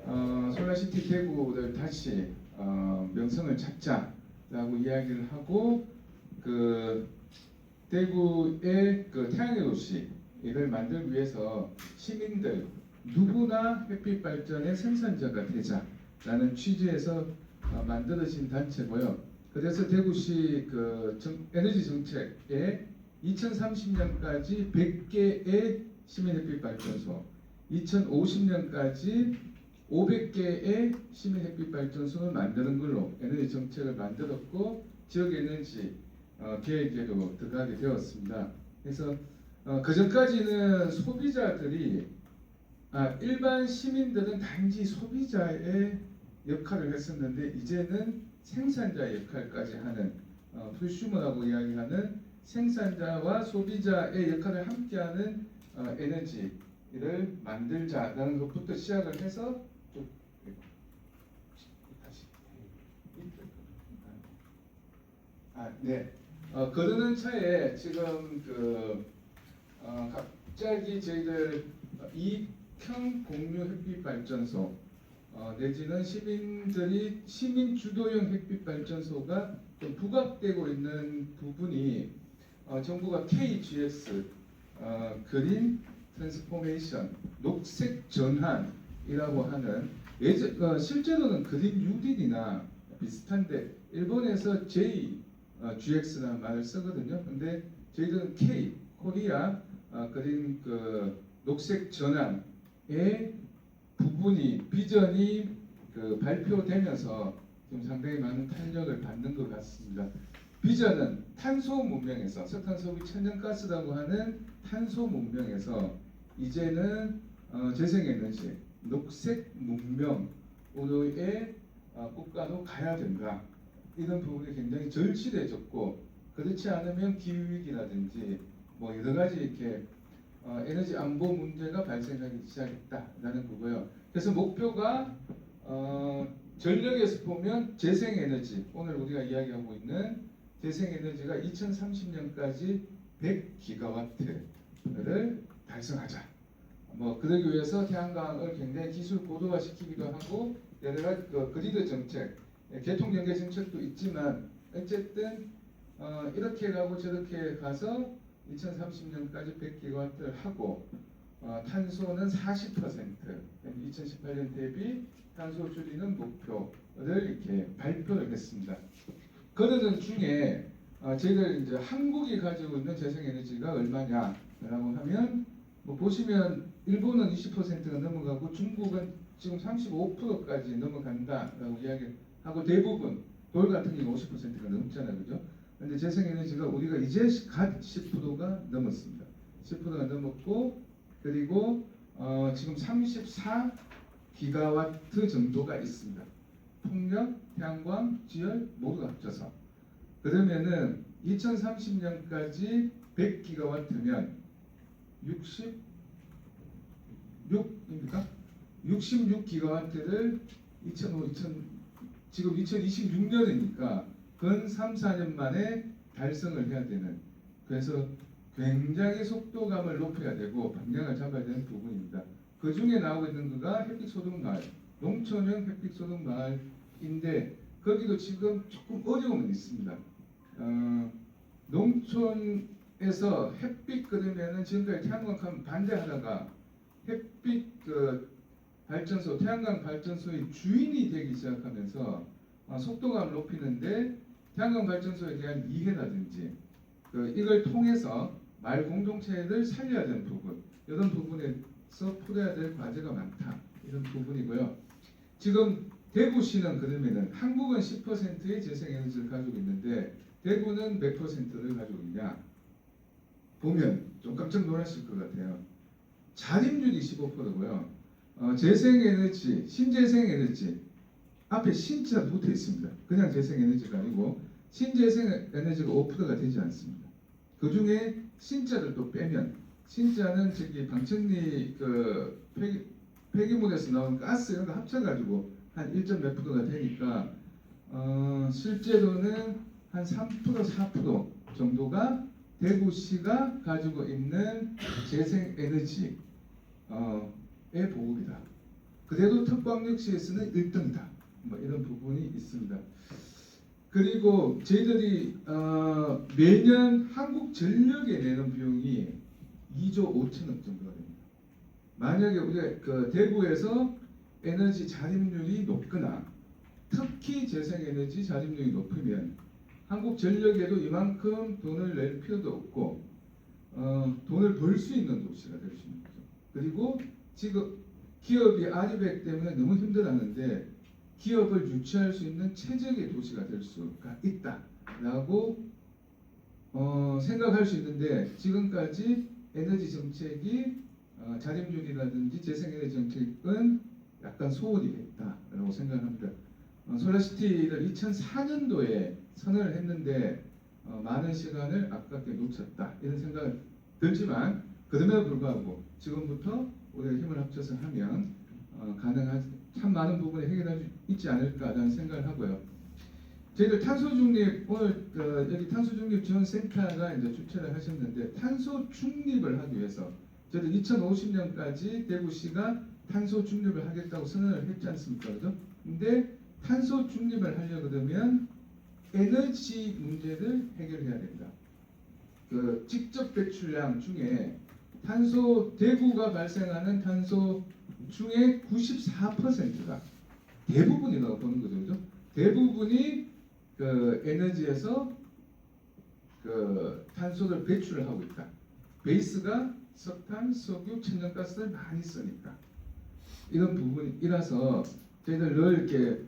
솔라시티 대구를 다시 명성을 찾자라고 이야기를 하고 그 대구의 그 태양의 도시를 만들기 위해서 시민들 누구나 햇빛 발전의 생산자가 되자라는 취지에서 만들어진 단체고요. 그래서 대구시 그 에너지 정책에 2030년까지 100개의 시민 햇빛 발전소, 2050년까지 500개의 시민 햇빛 발전소를 만드는 걸로 에너지 정책을 만들었고 지역 에너지 계획에도 들어가게 되었습니다. 그래서 그 전까지는 소비자들이 일반 시민들은 단지 소비자의 역할을 했었는데 이제는 생산자의 역할까지 하는 프로슈머라고 이야기하는 생산자와 소비자의 역할을 함께하는 에너지를 만들자라는 것부터 시작을 해서 네. 그러는 차에 지금 갑자기 저희들 이평 공유 햇빛 발전소 내지는 시민 주도형 햇빛 발전소가 좀 부각되고 있는 부분이 정부가 KGS 그린 트랜스포메이션 녹색 전환이라고 하는 실제로는 그린 뉴딜이나 비슷한데 일본에서 JGX라는 말을 쓰거든요. 근데 저희들은 K 코리아 그린 그 녹색 전환의 부분이 비전이 발표되면서 좀 상당히 많은 탄력을 받는 것 같습니다. 비전은 탄소 문명에서 석탄 소비 천연가스라고 하는 탄소 문명에서 이제는 재생에너지 녹색 문명으로의 국가로 가야 된다. 이런 부분이 굉장히 절실해졌고 그렇지 않으면 기후위기라든지 뭐 여러 가지 이렇게 에너지 안보 문제가 발생하기 시작했다라는 거고요. 그래서 목표가 전력에서 보면 재생에너지 오늘 우리가 이야기하고 있는 재생에너지가 2030년까지 100기가와트를 달성하자. 뭐 그러기 위해서 태양광을 굉장히 기술 고도화시키기도 하고 여러 가지 그리드 정책, 개통연계 정책도 있지만 어쨌든 이렇게 가고 저렇게 가서 2030년까지 100기가와트를 하고 탄소는 40% 2018년 대비 탄소 줄이는 목표를 이렇게 발표를 했습니다. 그러는 중에 저희들 이제 한국이 가지고 있는 재생에너지가 얼마냐라고 하면 뭐 보시면 일본은 20%가 넘어가고 중국은 지금 35%까지 넘어간다라고 이야기하고 대부분 돌 같은 경우 50%가 넘잖아요, 그죠? 근데 재생에너지가 우리가 이제 갓 10%가 넘었습니다. 10%가 넘었고 그리고 지금 34기가와트 정도가 있습니다. 풍력, 태양광, 지열 모두 합쳐서 그러면은 2030년까지 100기가와트면 66입니까? 66기가와트를 지금 2026년이니까 근 3, 4년 만에 달성을 해야 되는 그래서 굉장히 속도감을 높여야 되고 방향을 잡아야 되는 부분입니다. 그 중에 나오고 있는 거가 햇빛소득마을, 농촌형 햇빛소득마을인데 거기도 지금 조금 어려움은 있습니다. 농촌에서 햇빛 그러면은 지금까지 태양광 반대하다가 햇빛 발전소, 태양광 발전소의 주인이 되기 시작하면서 속도감을 높이는데 태양광 발전소에 대한 이해라든지 이걸 통해서 마을 공동체를 살려야 되는 부분 이런 부분에서 풀어야 될 과제가 많다 이런 부분이고요. 지금 대구시는 그러면은 한국은 10%의 재생에너지를 가지고 있는데 대구는 몇 %를 가지고 있냐 보면 좀 깜짝 놀라실 것 같아요. 자립률이 15%고요. 재생에너지, 신재생에너지 앞에 신자도 붙어 있습니다. 그냥 재생에너지가 아니고 신재생에너지가 5%가 되지 않습니다. 그 중에 신자를 또 빼면 신자는 저기 방천리 폐기물에서 나온 가스 이런 거 합쳐가지고 한 1점 몇 %가 되니까 실제로는 한 3%, 4% 정도가 대구시가 가지고 있는 재생에너지의 보급이다. 그래도 특광역시에서는 1등이다. 뭐 이런 부분이 있습니다. 그리고 저희들이 매년 한국전력에 내는 비용이 2조 5천억 정도가 됩니다. 만약에 우리가 그 대구에서 에너지 자립률이 높거나 특히 재생에너지 자립률이 높으면 한국전력에도 이만큼 돈을 낼 필요도 없고 돈을 벌 수 있는 도시가 될 수 있는 거죠. 그리고 지금 기업이 아리백 때문에 너무 힘들어하는데 기업을 유치할 수 있는 최적의 도시가 될 수가 있다라고 생각할 수 있는데 지금까지 에너지 정책이 자립률이라든지 재생에너지 정책은 약간 소홀히 했다라고 생각합니다. 솔라시티를 2004년도에 선언을 했는데 많은 시간을 아깝게 놓쳤다 이런 생각을 들지만 그럼에도 불구하고 지금부터 우리가 힘을 합쳐서 하면 가능한 참 많은 부분을 해결할 수 있지 않을까라는 생각을 하고요. 저희들 탄소 중립 오늘 여기 탄소 중립 지원 센터가 이제 주최를 하셨는데 탄소 중립을 하기 위해서 저희들 2050년까지 대구시가 탄소 중립을 하겠다고 선언을 했지 않습니까? 그죠? 근데 탄소 중립을 하려고 그러면 에너지 문제를 해결해야 된다. 그 직접 배출량 중에 탄소 대구가 발생하는 탄소 중에 94%가 대부분이라고 보는 거죠, 그죠? 대부분이 그 에너지에서 그 탄소를 배출을 하고 있다. 베이스가 석탄, 석유, 천연가스를 많이 쓰니까 이런 부분이라서 저희들 늘 이렇게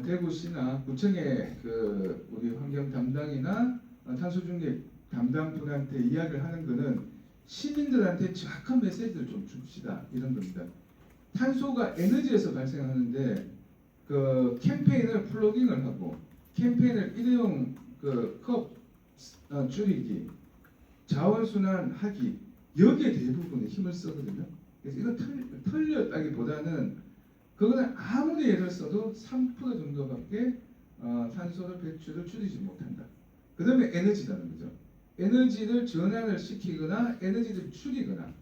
대구시나 구청의 그 우리 환경 담당이나 탄소 중립 담당분한테 이야기를 하는 거는 시민들한테 정확한 메시지를 좀 줍시다 이런 겁니다. 탄소가 에너지에서 발생하는데 그 캠페인을 플로깅을 하고 캠페인을 일회용 컵 줄이기, 자원순환하기 여기에 대부분의 힘을 쓰거든요. 그래서 이거 틀렸다기보다는 그거는 아무리 애를 써도 3% 정도밖에 탄소를 배출을 줄이지 못한다. 그 다음에 에너지라는 거죠. 에너지를 전환을 시키거나 에너지를 줄이거나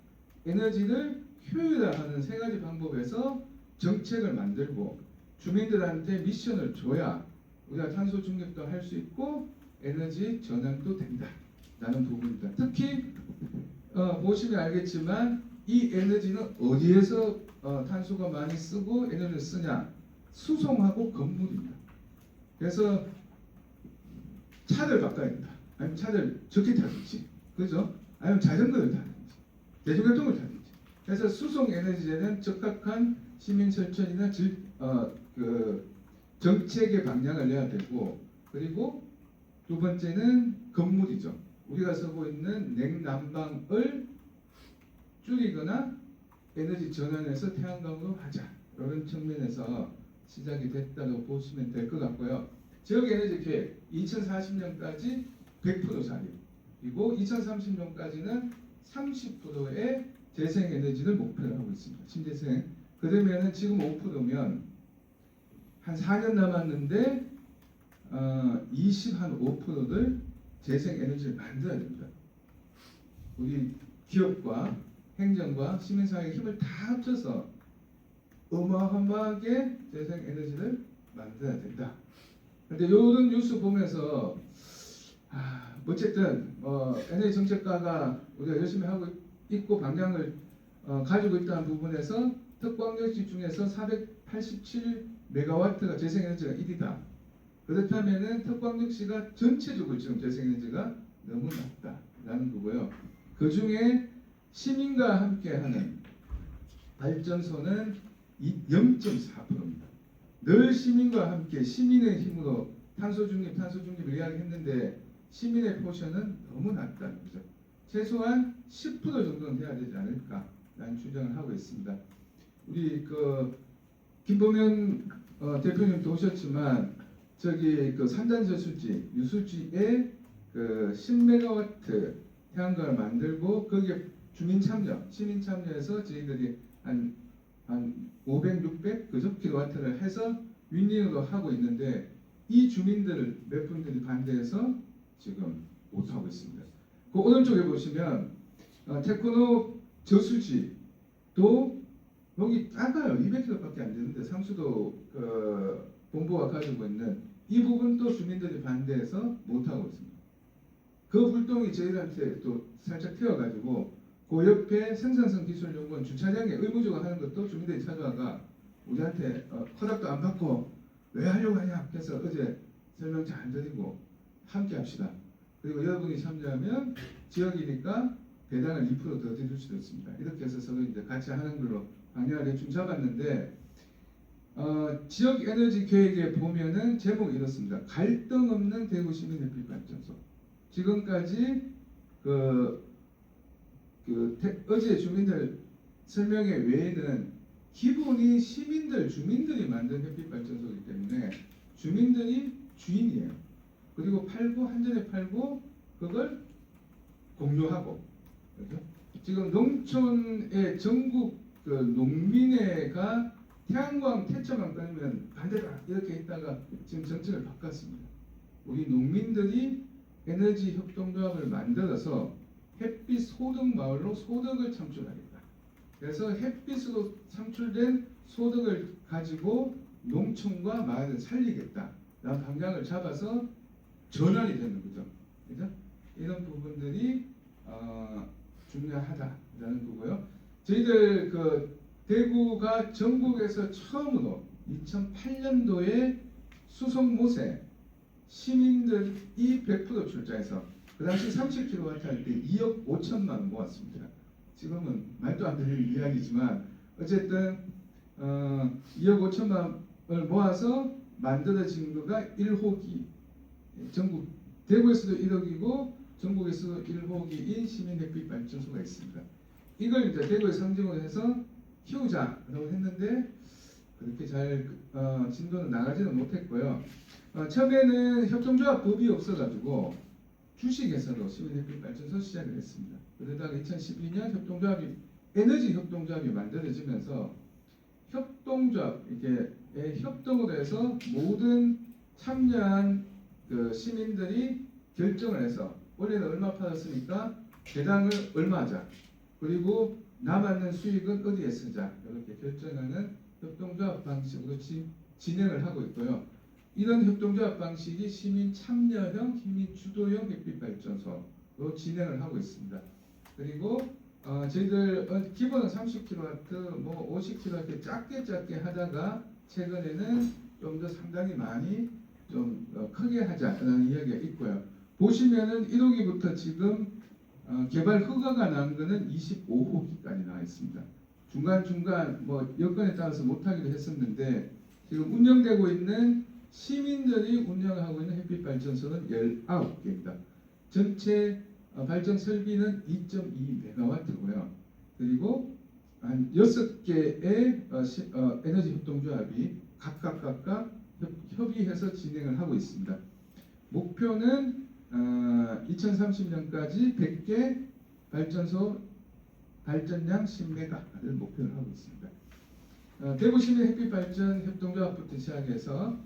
에너지를 효율화하는 세 가지 방법에서 정책을 만들고 주민들한테 미션을 줘야 우리가 탄소 중립도 할 수 있고 에너지 전환도 된다라는 부분입니다. 특히 보시면 알겠지만 이 에너지는 어디에서 탄소가 많이 쓰고 에너지를 쓰냐? 수송하고 건물입니다. 그래서 차를 바꿔야 된다. 아니면 차를 적게 타든지, 그죠? 아니면 자전거를 타든지, 대중교통을 타든지. 그래서 수송 에너지에는 적합한 시민 설천이나 그 정책의 방향을 내야 되고, 그리고 두 번째는 건물이죠. 우리가 쓰고 있는 냉난방을 줄이거나 에너지 전환해서 태양광으로 하자. 이런 측면에서 시작이 됐다고 보시면 될 것 같고요. 지역 에너지 계획 2040년까지 100% 살인, 그리고 2030년까지는 30%의 재생 에너지를 목표로 하고 있습니다. 신재생. 그러면은 지금 5%면 한 4년 남았는데 25%를 재생 에너지를 만들어야 됩니다. 우리 기업과 행정과 시민사회의 힘을 다 합쳐서 어마어마하게 재생 에너지를 만들어야 된다. 근데 이런 뉴스 보면서 어쨌든 에너지 정책과가 우리가 열심히 하고 있고 방향을 가지고 있다는 부분에서 특광역시 중에서 487메가와트가 재생에너지가 1위다. 그렇다면은 특광역시가 전체적으로 지금 재생에너지가 너무 낮다라는 거고요. 그 중에 시민과 함께하는 발전소는 0.4%입니다. 늘 시민과 함께 시민의 힘으로 탄소 중립을 이야기했는데 시민의 포션은 너무 낮다는 거죠. 최소한 10% 정도는 돼야 되지 않을까라는 추정을 하고 있습니다. 우리 김범현 대표님도 오셨지만 저기 산단 저수지 유수지에 10메가와트 태양광을 만들고 거기에 주민 참여, 시민 참여해서 저희들이 한 500, 600 그죠? 킬로와트를 해서 윈닝으로 하고 있는데 이 주민들을 몇 분들이 반대해서 지금 못 하고 있습니다. 그 오른쪽에 보시면 테크노 저수지도 여기 작아요. 200km밖에 안 되는데 상수도 본부가 가지고 있는 이 부분도 주민들이 반대해서 못 하고 있습니다. 그 불똥이 저희들한테 또 살짝 튀어가지고 그 옆에 생산성 기술연구원 주차장에 의무적으로 하는 것도 주민들이 찾아와가 우리한테 허락도 안 받고 왜 하려고 하냐. 그래서 어제 설명 잘 드리고 함께 합시다. 그리고 여러분이 참여하면 지역이니까 배당을 2%더 드릴 수도 있습니다. 이렇게 해서 서로 이제 같이 하는 걸로 방향을 대충 잡았는데 지역 에너지 계획에 보면은 제목이 이렇습니다. 갈등 없는 대구 시민 햇빛 발전소. 지금까지 어제 주민들 설명회 외에는 기본이 주민들이 만든 햇빛 발전소이기 때문에 주민들이 주인이에요. 그리고 한전에 팔고 그걸 공유하고. 그렇죠? 지금 농촌의 전국 농민회가 태양광 태초만 끊으면 반대다 이렇게 있다가 지금 정책을 바꿨습니다. 우리 농민들이 에너지 협동조합을 만들어서 햇빛 소득 마을로 소득을 창출하겠다. 그래서 햇빛으로 창출된 소득을 가지고 농촌과 마을을 살리겠다. 라는 방향을 잡아서 전환이 되는 거죠. 그죠? 이런 부분들이 중요하다라는 거고요. 저희들 대구가 전국에서 처음으로 2008년도에 수송못에 시민들이 100% 출자해서 그 당시 30kW 할 때 2억 5천만 원 모았습니다. 지금은 말도 안 되는 이야기지만 어쨌든 2억 5천만 원을 모아서 만들어진 거가 1호기. 전국 대구에서도 1억이고 전국에서도 1호기인 시민 햇빛 발전소가 있습니다. 이걸 이제 대구에 상징을 해서 키우자라고 했는데 그렇게 잘 진도는 나가지는 못했고요. 처음에는 협동조합법이 없어가지고 주식에서도 시민 햇빛 발전소 시작을 했습니다. 그러다가 2012년 에너지 협동조합이 만들어지면서 협동조합 이렇게 협동으로 해서 모든 참여한 시민들이 결정을 해서 원래는 얼마 팔았으니까 배당을 얼마 하자. 그리고 남았는 수익은 어디에 쓰자. 이렇게 결정하는 협동조합 방식으로 진행을 하고 있고요. 이런 협동조합 방식이 시민 참여형, 시민 주도형 햇빛 발전소로 진행을 하고 있습니다. 그리고 저희들 기본은 30kW, 뭐 50kW 작게 하다가 최근에는 좀 더 상당히 많이 좀 크게 하자라는 이야기가 있고요. 보시면은 1호기부터 지금 개발 허가가 난 거는 25호기까지 나와 있습니다. 중간중간 뭐 여건에 따라서 못하기도 했었는데 지금 운영되고 있는 시민들이 운영하고 있는 햇빛 발전소는 19개입니다. 전체 발전 설비는 2.2MW고요. 그리고 한 6개의 에너지 협동조합이 각각 협의해서 진행을 하고 있습니다. 목표는 2030년까지 100개 발전소 발전량 10메가를 목표를 하고 있습니다. 대구 시민 햇빛 발전 협동조합부터 시작해서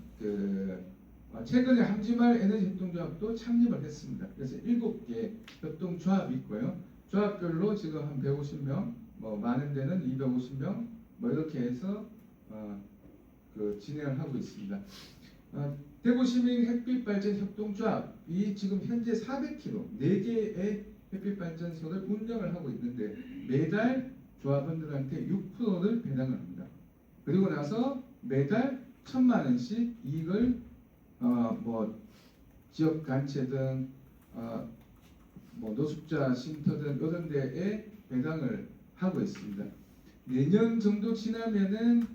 최근에 함지말 에너지 협동조합도 창립을 했습니다. 그래서 7개 협동조합이 있고요. 조합별로 지금 한 150명, 뭐 많은 데는 250명, 뭐 이렇게 해서 진행을 하고 있습니다. 대구 시민 햇빛 발전 협동조합이 지금 현재 400km, 4개의 햇빛 발전소를 운영을 하고 있는데 매달 조합원들한테 6%를 배당을 합니다. 그리고 나서 매달 1,000만 원씩 이익을 뭐 지역 단체든 뭐 노숙자 쉼터든 이런 데에 배당을 하고 있습니다. 내년 정도 지나면은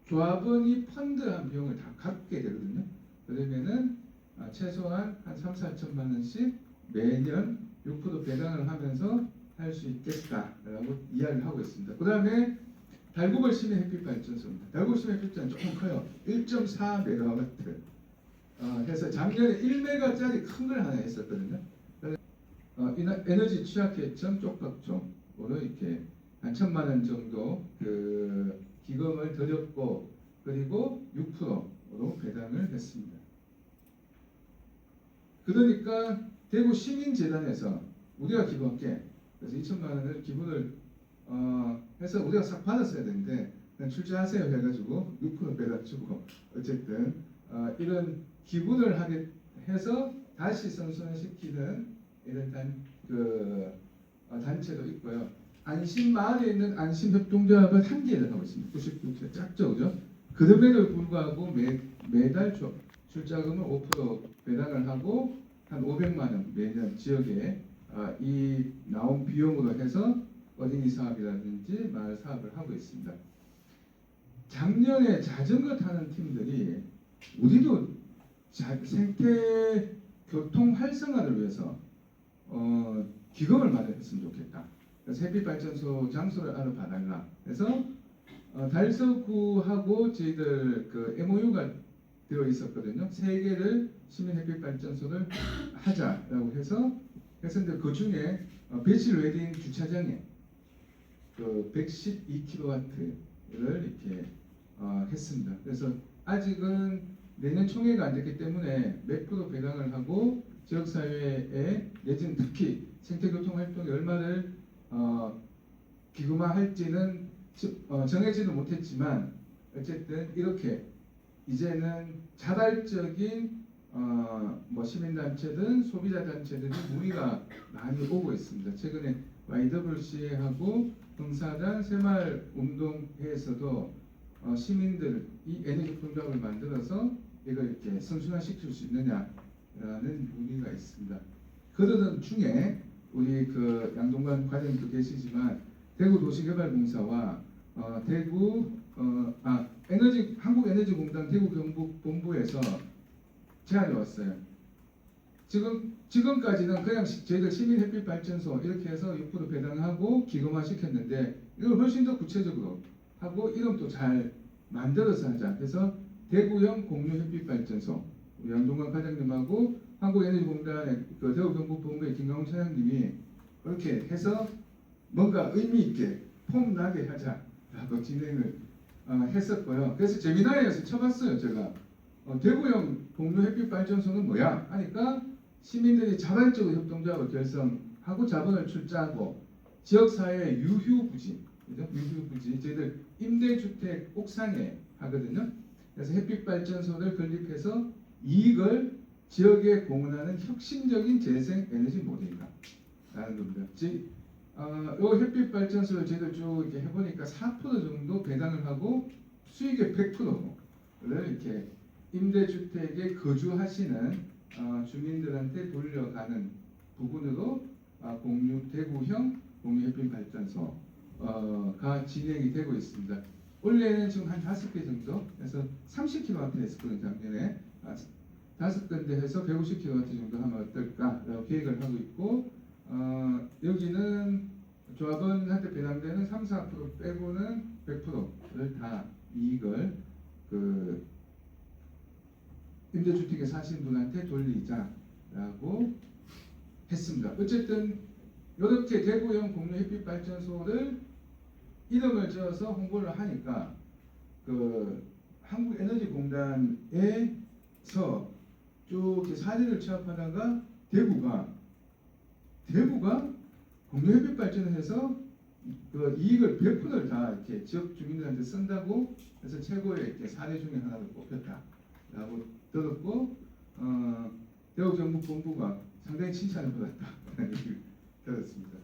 조합원이 펀드한 비용을 다 갚게 되거든요. 그러면은 최소한 한 3,4천만 원씩 매년 6% 배당을 하면서 할 수 있겠다라고 이야기를 하고 있습니다. 그 다음에 달구벌 시민 햇빛 발전소입니다. 달구벌 시민 햇빛 발전소 조금 커요. 1.4MW 해서 작년에 1메가짜리 큰 걸 하나 했었거든요. 에너지 취약계층 쪽박종으로 이렇게 한 1,000만 원 정도 기금을 드렸고 그리고 6%로 배당을 했습니다. 그러니까 대구 시민재단에서 우리가 기부한 게 그래서 2천만 원을 기부를 해서 우리가 싹 받았어야 되는데 그냥 출자하세요 해가지고 6% 빼가지고 어쨌든 이런 기부를 하게 해서 다시 선순환시키는 이런 단체도 있고요. 안심마을에 있는 안심협동조합은 한 개를 하고 있습니다. 96개 작죠, 그죠? 그럼에도 불구하고 매달 출자금을 5% 배당을 하고 한 500만 원 매년 지역에 이 나온 비용으로 해서 어린이 사업이라든지 마을 사업을 하고 있습니다. 작년에 자전거 타는 팀들이 우리도 생태 교통 활성화를 위해서 기금을 마련했으면 좋겠다. 그래서 햇빛 발전소 장소를 알아봐달라. 그래서 달서구하고 저희들 그 MOU가 되어 있었거든요. 3개를 시민 햇빛 발전소를 하자라고 해서 했는데 그 중에 베실 웨딩 주차장에 그 112kW를 이렇게 했습니다. 그래서 아직은 내년 총회가 안 됐기 때문에 몇 프로 배당을 하고 지역사회에 내지는 특히 생태교통 활동에 얼마를 기금화할지는 정해지도 못했지만 어쨌든 이렇게 이제는 자발적인 뭐 시민단체든 소비자단체들이 문의가 많이 오고 있습니다. 최근에 YWCA하고 흥사단 새마을운동회에서도 시민들 이 에너지 공감을 만들어서 이걸 이렇게 선순환시킬 수 있느냐라는 문의가 있습니다. 그러던 중에 우리 그 양동관 과장님도 계시지만 대구도시개발공사와 대구 한국에너지공단 대구 경북본부에서 제안이 왔어요. 지금까지는 그냥 저희들 시민햇빛발전소 이렇게 해서 6% 배당하고 기금화 시켰는데 이걸 훨씬 더 구체적으로 하고 이름도 잘 만들어서 하자. 그래서 대구형 공유햇빛발전소 우리 양동관 과장님하고 한국에너지공단의 그 대구 경북본부의 김강훈 차장님이 그렇게 해서 뭔가 의미 있게 폼 나게 하자라고 진행을 했었고요. 그래서 재미나이에서 쳐봤어요. 제가 대구형 공유 햇빛 발전소는 뭐야? 하니까 시민들이 자발적으로 협동조합을 결성하고 자본을 출자하고 지역사회 유휴부지, 그죠? 유휴부지 저희들 임대주택 옥상에 하거든요. 그래서 햇빛 발전소를 건립해서 이익을 지역에 공헌하는 혁신적인 재생 에너지 모델이다라는 겁니다. 요 햇빛 발전소를 저희들 쭉 이렇게 해보니까 4% 정도 배당을 하고 수익의 100%를 이렇게 임대주택에 거주하시는 주민들한테 돌려가는 부분으로 대구형 공유 햇빛 발전소가 진행이 되고 있습니다. 올해는 지금 한 5개 정도 해서 30kW 했었거든요. 작년에 5건대 해서 150kW 정도 하면 어떨까라고 계획을 하고 있고 여기는 조합원한테 배당되는 3, 4% 빼고는 100%를 다 이익을 그 임대주택에 사신 분한테 돌리자라고 했습니다. 어쨌든 이렇게 대구형 공유 햇빛 발전소를 이름을 지어서 홍보를 하니까 그 한국에너지공단에서 쭉 이렇게 사례를 취합하다가 대구가 공유 햇빛 발전을 해서 그 이익을 100%를 다 이렇게 지역 주민들한테 쓴다고 해서 최고의 이렇게 사례 중에 하나로 뽑혔다라고 들었고 대구 경북본부가 상당히 칭찬을 받았다는 얘기를 들었습니다.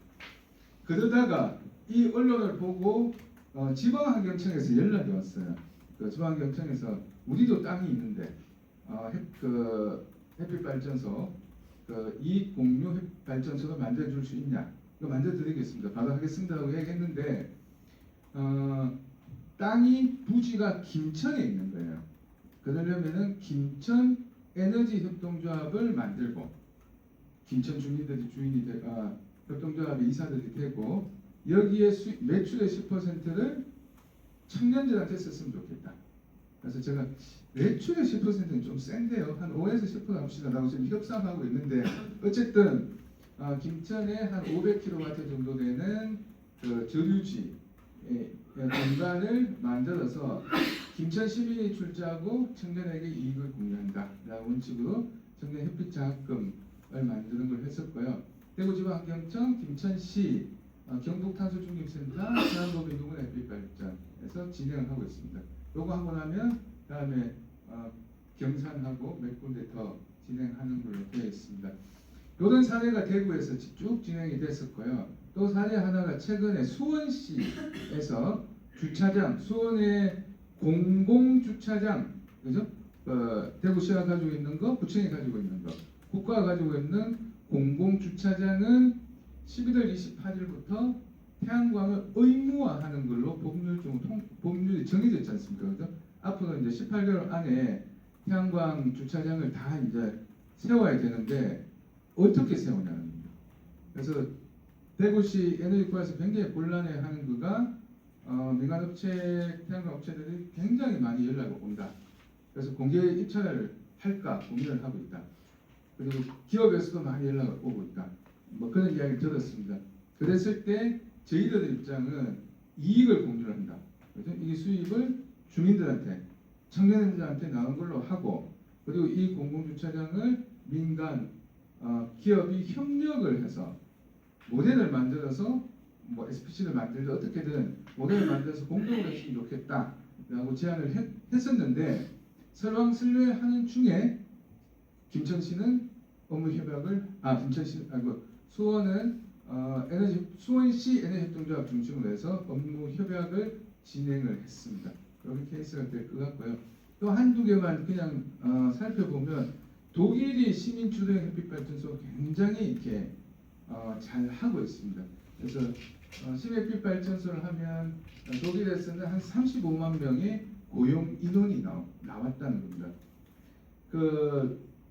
그러다가 이 언론을 보고 지방환경청에서 연락이 왔어요. 그 지방환경청에서 우리도 땅이 있는데 햇빛 발전소 이익 공유 발전소를 만들어줄 수 있냐? 이거 만들어드리겠습니다. 바로 하겠습니다라고 얘기했는데 땅이 부지가 김천에 있는 거예요. 그러려면은 김천 에너지 협동조합을 만들고 김천 주민들이 협동조합의 이사들이 되고 여기에 매출의 10%를 청년들한테 썼으면 좋겠다. 그래서 제가 매출의 10%는 좀 센데요. 한 5에서 10% 합시다라고 지금 협상하고 있는데 어쨌든 김천에 한 500kW 정도 되는 그 저류지 공간을 만들어서 김천 시민이 출자하고 청년에게 이익을 공유한다라는 원칙으로 청년 햇빛 장학금을 만드는 걸 했었고요. 대구지방환경청, 김천시 경북탄소중립센터, 대한도민누구나 햇빛발전에서 진행을 하고 있습니다. 요거 하고 나면 다음에 경산하고 몇 군데 더 진행하는 걸로 되어 있습니다. 이런 사례가 대구에서 쭉 진행이 됐었고요. 또 사례 하나가 최근에 수원시에서 주차장, 수원의 공공주차장, 그죠? 대구시가 가지고 있는 거, 구청이 가지고 있는 거, 국가가 가지고 있는 공공주차장은 11월 28일부터 태양광을 의무화하는 걸로 법률이 정해졌지 않습니까? 그죠? 앞으로 이제 18개월 안에 태양광 주차장을 다 이제 세워야 되는데 어떻게 세우냐는 겁니다. 그래서 대구시 에너지과에서 굉장히 곤란해하는 거가 민간업체, 태양광 업체들이 굉장히 많이 연락이 온다. 그래서 공개 입찰을 할까 고민을 하고 있다. 그리고 기업에서도 많이 연락을 오고 있다. 뭐 그런 이야기를 들었습니다. 그랬을 때 저희들 입장은 이익을 공유를 한다. 그렇죠? 이 수익을 주민들한테, 청년들한테 나온 걸로 하고, 그리고 이 공공주차장을 민간 기업이 협력을 해서 모델을 만들어서 뭐 SPC를 만들든 어떻게든 모델을 만들어서 공동으로 했으면 좋겠다라고 제안을 했었는데 설왕설래하는 중에 김천시는 업무 협약을 수원은 수원시 에너지협동조합 중심으로 해서 업무 협약을 진행을 했습니다. 그런 케이스가 될 것 같고요. 또 한두 개만 그냥 살펴보면 독일이 시민 주도형 햇빛발전소 굉장히 이렇게 잘 하고 있습니다. 그래서 시민 햇빛발전소를 하면 독일에서는 한 35만 명의 고용 인원이 나왔다는 겁니다.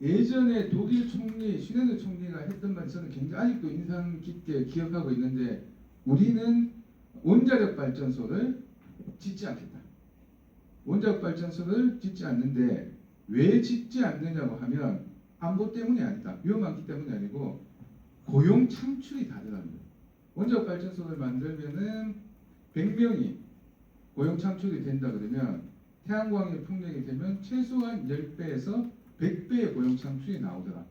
예전에 독일 총리 슈네더 총리가 했던 말이 저는 굉장히 아직도 인상 깊게 기억하고 있는데 우리는 원자력 발전소를 짓지 않겠다. 원자력 발전소를 짓지 않는데 왜 짓지 않느냐고 하면 안보 때문이 아니다. 위험하기 때문이 아니고 고용 창출이 다르답니다. 원자력 발전소를 만들면은 100명이 고용 창출이 된다 그러면 태양광의 풍력이 되면 최소한 10배에서 100배의 고용 창출이 나오더라.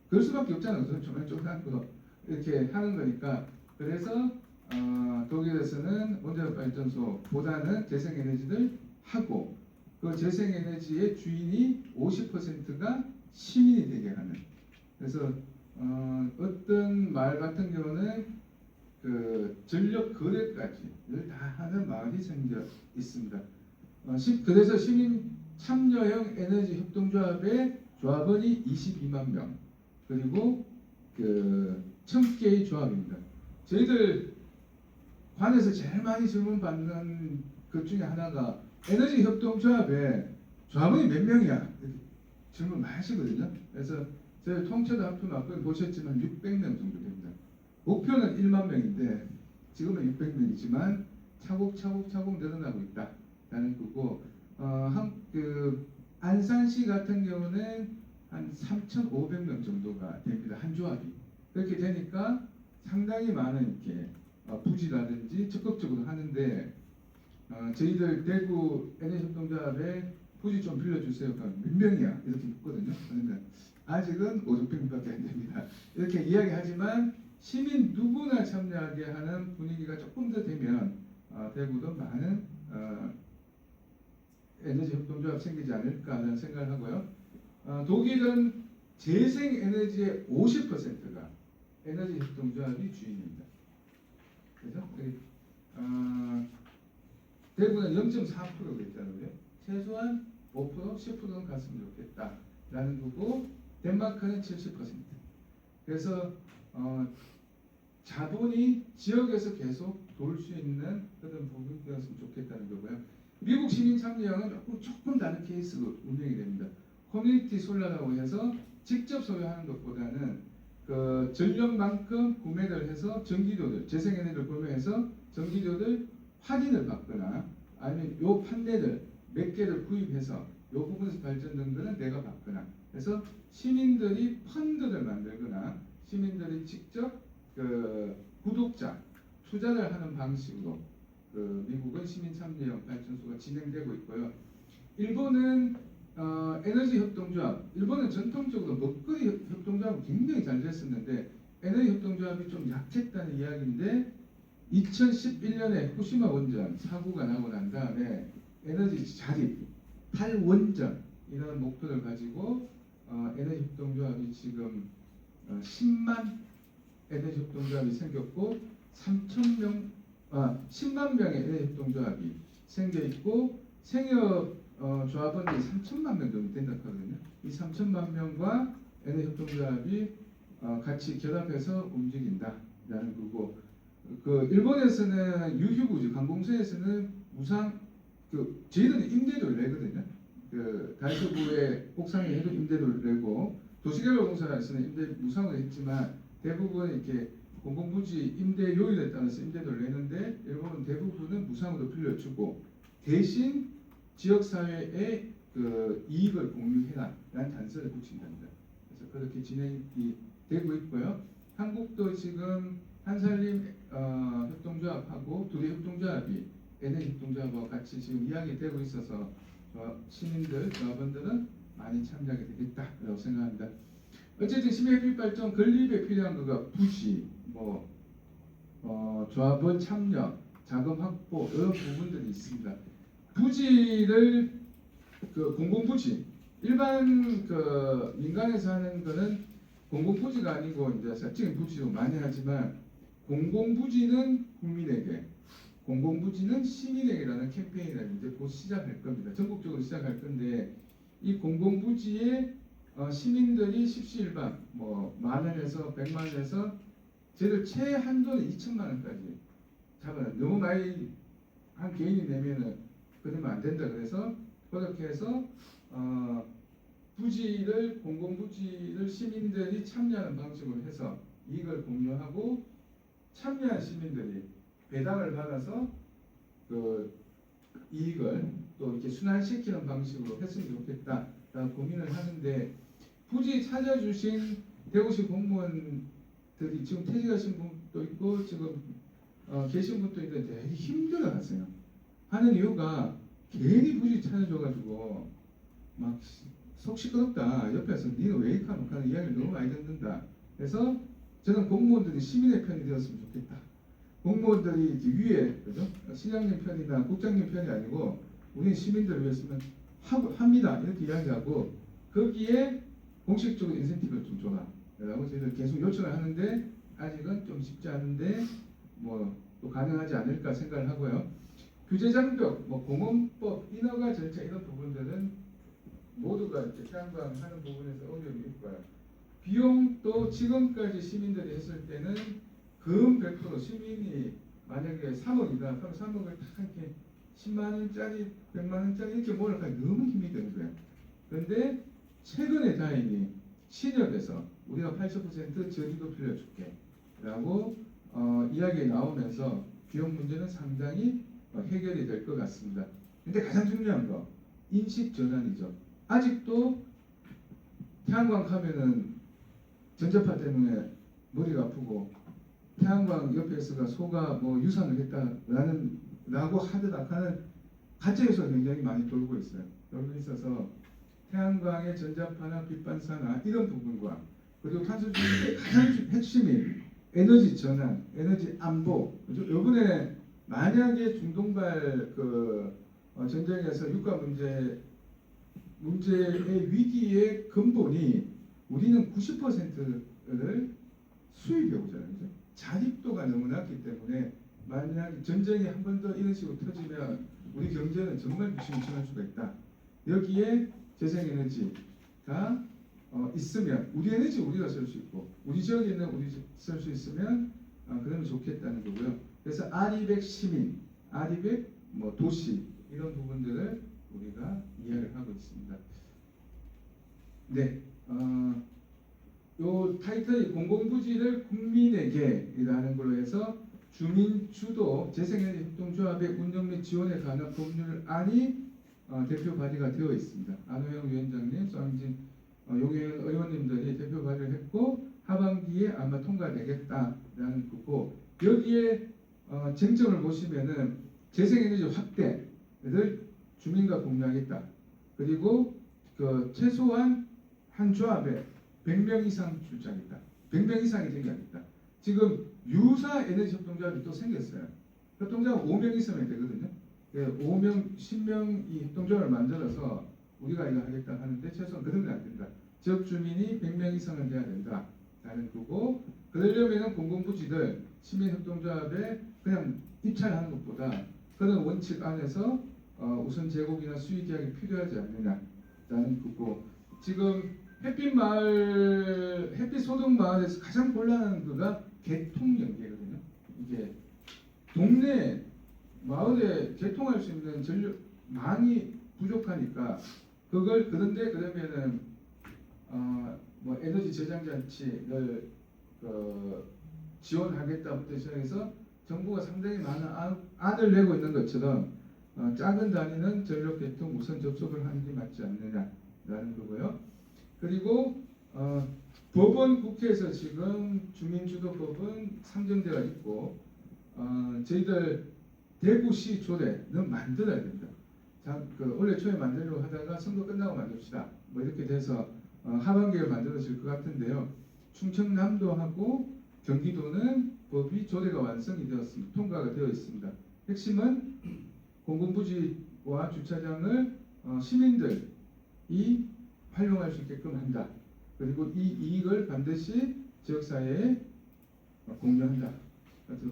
그럴 수밖에 없잖아요. 조만조만 거 이렇게 하는 거니까. 그래서 독일에서는 원자력 발전소보다는 재생에너지를 하고 그 재생에너지의 주인이 50%가 시민이 되게 하는. 그래서 어떤 마을 같은 경우는 그 전력 거래까지를 다 하는 마을이 생겨 있습니다. 그래서 시민 참여형 에너지 협동조합의 조합원이 22만 명, 그리고 그 1000개의 조합입니다. 저희들 관에서 제일 많이 질문 받는 것 중에 하나가 에너지 협동조합에 조합원이 몇 명이야? 질문 많이 하시거든요. 그래서 저희 통째로 합쳐놓고 보셨지만 600명 정도 됩니다. 목표는 1만 명인데 지금은 600명이지만 차곡차곡 늘어나고 있다라는 거고, 안산시 같은 경우는 한 3,500명 정도가 됩니다. 한 조합이. 그렇게 되니까 상당히 많은 이렇게 부지라든지 적극적으로 하는데 저희들 대구 에너지협동조합에 부지 좀 빌려주세요. 몇 명이야? 이렇게 묻거든요. 그러면 아직은 500명밖에 안 됩니다. 이렇게 이야기하지만 시민 누구나 참여하게 하는 분위기가 조금 더 되면 대구도 많은 에너지협동조합 생기지 않을까 하는 생각을 하고요. 독일은 재생에너지의 50%가 에너지협동조합이 주인입니다. 그래서 대구는 0.4%가 있잖아요. 최소한 5%, 10%는 갔으면 좋겠다라는 거고, 덴마크는 70%. 그래서 자본이 지역에서 계속 돌 수 있는 그런 부분이었으면 좋겠다는 거고요. 미국 시민 참여형은 조금 다른 케이스로 운영이 됩니다. 커뮤니티 솔라라고 해서 직접 소유하는 것보다는 그 전력만큼 구매를 해서 전기료를, 재생에너지를 구매해서 전기료를 할인을 받거나 아니면 요 판넬을 몇 개를 구입해서 요 부분에서 발전된 거는 내가 받거나 해서 시민들이 펀드를 만들거나 시민들이 직접 그 구독자 투자를 하는 방식으로 미국은 시민 참여형 발전소가 진행되고 있고요. 일본은 에너지 협동조합, 일본은 전통적으로 먹거리 협동조합은 굉장히 잘 됐었는데 에너지 협동조합이 좀 약했다는 이야기인데 2011년에 후쿠시마 원전 사고가 나고 난 다음에 에너지 자립, 탈원전 이런 목표를 가지고 에너지 협동조합이 지금 10만 에너지 협동조합이 생겼고 10만 명의 에너지 협동조합이 생겨 있고 생협 조합원들이 3천만 명 정도 된다 하거든요. 이 3천만 명과 에너지 협동조합이 같이 결합해서 움직인다라는 거고, 그 일본에서는 유휴부지 관공서에서는 무상 저희들은 임대료를 내거든요. 그 다이소부의 옥상에 해도 임대료를 내고 도시개발공사에서는 임대 무상으로 했지만 대부분 이렇게 공공부지 임대 요율에 따라서 임대료를 내는데 일본은 대부분은 무상으로 빌려주고 대신 지역사회의 그 이익을 공유해라라는 단서를 붙인답니다. 그래서 그렇게 진행이 되고 있고요. 한국도 지금 한살림 협동조합하고 두개 협동조합이 에너지 협동조합과 같이 지금 이야기되고 있어서 시민들, 조합원들은 많이 참여하게 되겠다라고 생각합니다. 어쨌든 시민햇빛 발전 건립에 필요한 거가 부지, 조합원 참여, 자금 확보 이런 부분들이 있습니다. 부지를 공공부지 일반 민간에서 하는 거는 공공부지가 아니고 이제 사적인 부지도 많이 하지만 공공부지는 국민에게, 공공부지는 시민에게라는 캠페인을 이제 곧 시작할 겁니다. 전국적으로 시작할 건데 이 공공부지에 시민들이 십시일반 10,000원에서 100,000원에서 저희들 최한도는 2천만 원까지 잡아요. 너무 많이 한 개인이 내면은 그러면 안 된다. 그래서 그렇게 해서 부지를 공공부지를 시민들이 참여하는 방식으로 해서 이익을 공유하고 참여한 시민들이 배당을 받아서 그 이익을 또 이렇게 순환시키는 방식으로 했으면 좋겠다라는 고민을 하는데 부지 찾아주신 대구시 공무원들이 지금 퇴직하신 분도 있고 지금 계신 분도 있는데 되게 힘들어하세요. 하는 이유가 괜히 부지 찾아줘가지고 막 속 시끄럽다. 옆에서 니는 왜 이렇게 하는 이야기를 너무 많이 듣는다. 그래서 저는 공무원들이 시민의 편이 되었으면 좋겠다. 공무원들이 이제 위에 그죠? 시장님 편이나 국장님 편이 아니고 우리는 시민들을 위해서는 합니다. 이렇게 이야기하고 거기에 공식적으로 인센티브를 좀 줘라. 라고 저희들 계속 요청을 하는데 아직은 좀 쉽지 않은데 또 가능하지 않을까 생각을 하고요. 규제 장벽, 공원법, 인허가 절차 이런 부분들은 모두가 이렇게 태양광 하는 부분에서 어려움이 있고요. 비용도 지금까지 시민들이 했을 때는 금 100% 시민이 만약에 3억이다. 그럼 3억을 딱 이렇게 10만 원짜리, 100만 원짜리 이렇게 모으니까 너무 힘이 드는 거예요. 그런데 최근에 다행히 신협에서 우리가 80% 저리도 빌려줄게 라고 이야기 나오면서 비용 문제는 상당히 해결이 될 것 같습니다. 근데 가장 중요한 거 인식 전환이죠. 아직도 태양광 하면은 전자파 때문에 머리가 아프고 태양광 옆에서가 소가 유산을 했다라고 하는 가짜 뉴스가 굉장히 많이 돌고 있어요. 돌고 있어서 태양광의 전자파나 빛반사나 이런 부분과 그리고 탄소중립의 가장 핵심이 에너지 전환, 에너지 안보. 이번에 만약에 중동발 전쟁에서 유가 문제의 위기의 근본이 우리는 90%를 수입해 오잖아요. 그죠? 자립도가 너무 낮기 때문에 만약 전쟁이 한 번 더 이런 식으로 터지면 우리 경제는 정말 미치미치할 수가 있다. 여기에 재생에너지가 있으면 우리 에너지 우리가 쓸 수 있고 우리 지역에 있는 우리 쓸 수 있으면 그러면 좋겠다는 거고요. 그래서 R200 시민, R200 도시 이런 부분들을 우리가 이해를 하고 있습니다. 네, 요 타이틀이 공공부지를 국민에게라는 걸로 해서 주민 주도 재생에너지 협동조합의 운영 및 지원에 관한 법률안이 대표 발의가 되어 있습니다. 안호영 위원장님, 송진 용해인 의원님들이 대표 발의를 했고 하반기에 아마 통과되겠다라는 거고 여기에 쟁점을 보시면은 재생에너지 확대를 주민과 공유하겠다. 그리고 최소한 한 조합에 100명 이상 출자하겠다. 100명 이상이 된 게 아닙니다. 지금 유사 에너지 협동조합이 또 생겼어요. 협동조합 5명 있으면 되거든요. 5명, 10명이 협동조합을 만들어서 우리가 이거 하겠다 하는데 최소한 그 정도 안 된다. 지역 주민이 100명 이상은 돼야 된다. 라는 거고, 그러려면 공공부지들 시민협동조합에 그냥 입찰하는 것보다 그런 원칙 안에서 우선 제공이나 수익 계약이 필요하지 않느냐라는 거고, 지금 햇빛 소득마을에서 가장 곤란한 거가 개통 연계거든요. 이게 동네 마을에 개통할 수 있는 전력망이 부족하니까 그걸 그러면은 뭐 에너지 저장 장치를 지원하겠다부터 시작해서 정부가 상당히 많은 안을 내고 있는 것처럼 작은 단위는 전력 개통 우선 접속을 하는 게 맞지 않느냐라는 거고요. 그리고 법원 국회에서 지금 주민주도법은 3정대가 있고 저희들 대구시 조례는 만들어야 됩니다. 원래 초에 만들려고 하다가 선거 끝나고 만듭시다. 뭐 이렇게 돼서 하반기에 만들어질 것 같은데요. 충청남도하고 경기도는 법이 조례가 완성이 되었습니다. 통과가 되어 있습니다. 핵심은 공공부지와 주차장을 시민들이 활용할 수 있게끔 한다. 그리고 이 이익을 반드시 지역사회에 공유한다. 그래서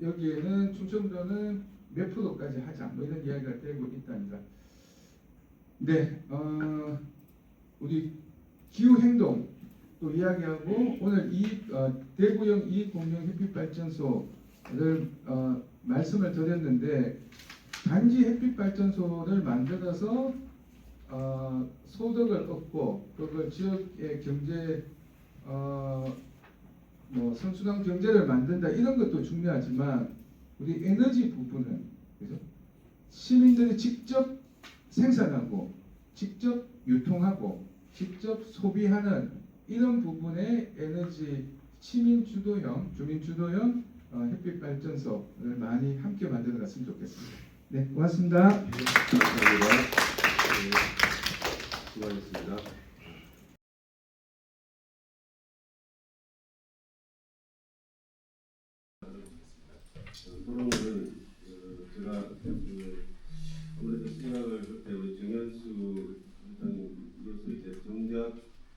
여기에는 충청도는 몇 프로까지 하자 뭐 이런 이야기가 되고 있답니다. 네, 우리 기후행동 또 이야기하고 오늘 대구형 이익공용 햇빛발전소를 말씀을 드렸는데, 단지 햇빛발전소를 만들어서 소득을 얻고 그걸 지역의 경제 뭐 선순환 경제를 만든다 이런 것도 중요하지만 우리 에너지 부분은 그죠? 시민들이 직접 생산하고 직접 유통하고 직접 소비하는 이런 부분의 에너지 시민 주도형, 주민 주도형 햇빛 발전소를 많이 함께 만들어 갔으면 좋겠습니다. 네, 고맙습니다. 네, 감사합니다. 네, 수고하셨습니다. 토론은 제가 아무래도 생각을 그때 우리 정현수 회장님으로서 이제 정대학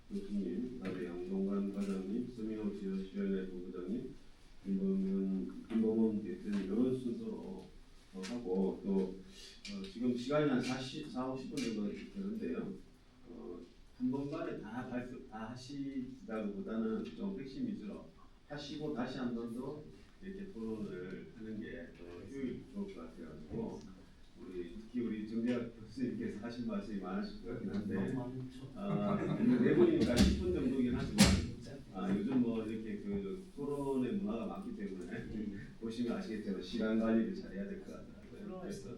교수님, 그다음에 양동관 과장님, 서민호 지역시의회 부부장님, 김범원 대표님 이런 순서로 하고 또 지금 시간이 한 50분 정도 되는데요. 한 번만에 다 하시다기보다는 좀 핵심 위주로 하시고 다시 한 번 더 이렇게 토론을 하는 게 더 효율이 좋을 것 같아가지고 특히 우리 정대학 교수님께서 하신 말씀이 많으실 것 같긴 한데 네 분이니까 10분 정도긴 하지만 요즘 뭐 이렇게 그 토론의 문화가 많기 때문에 보시면 아시겠지만 시간 관리를 잘해야 될 것 같아요. 그래서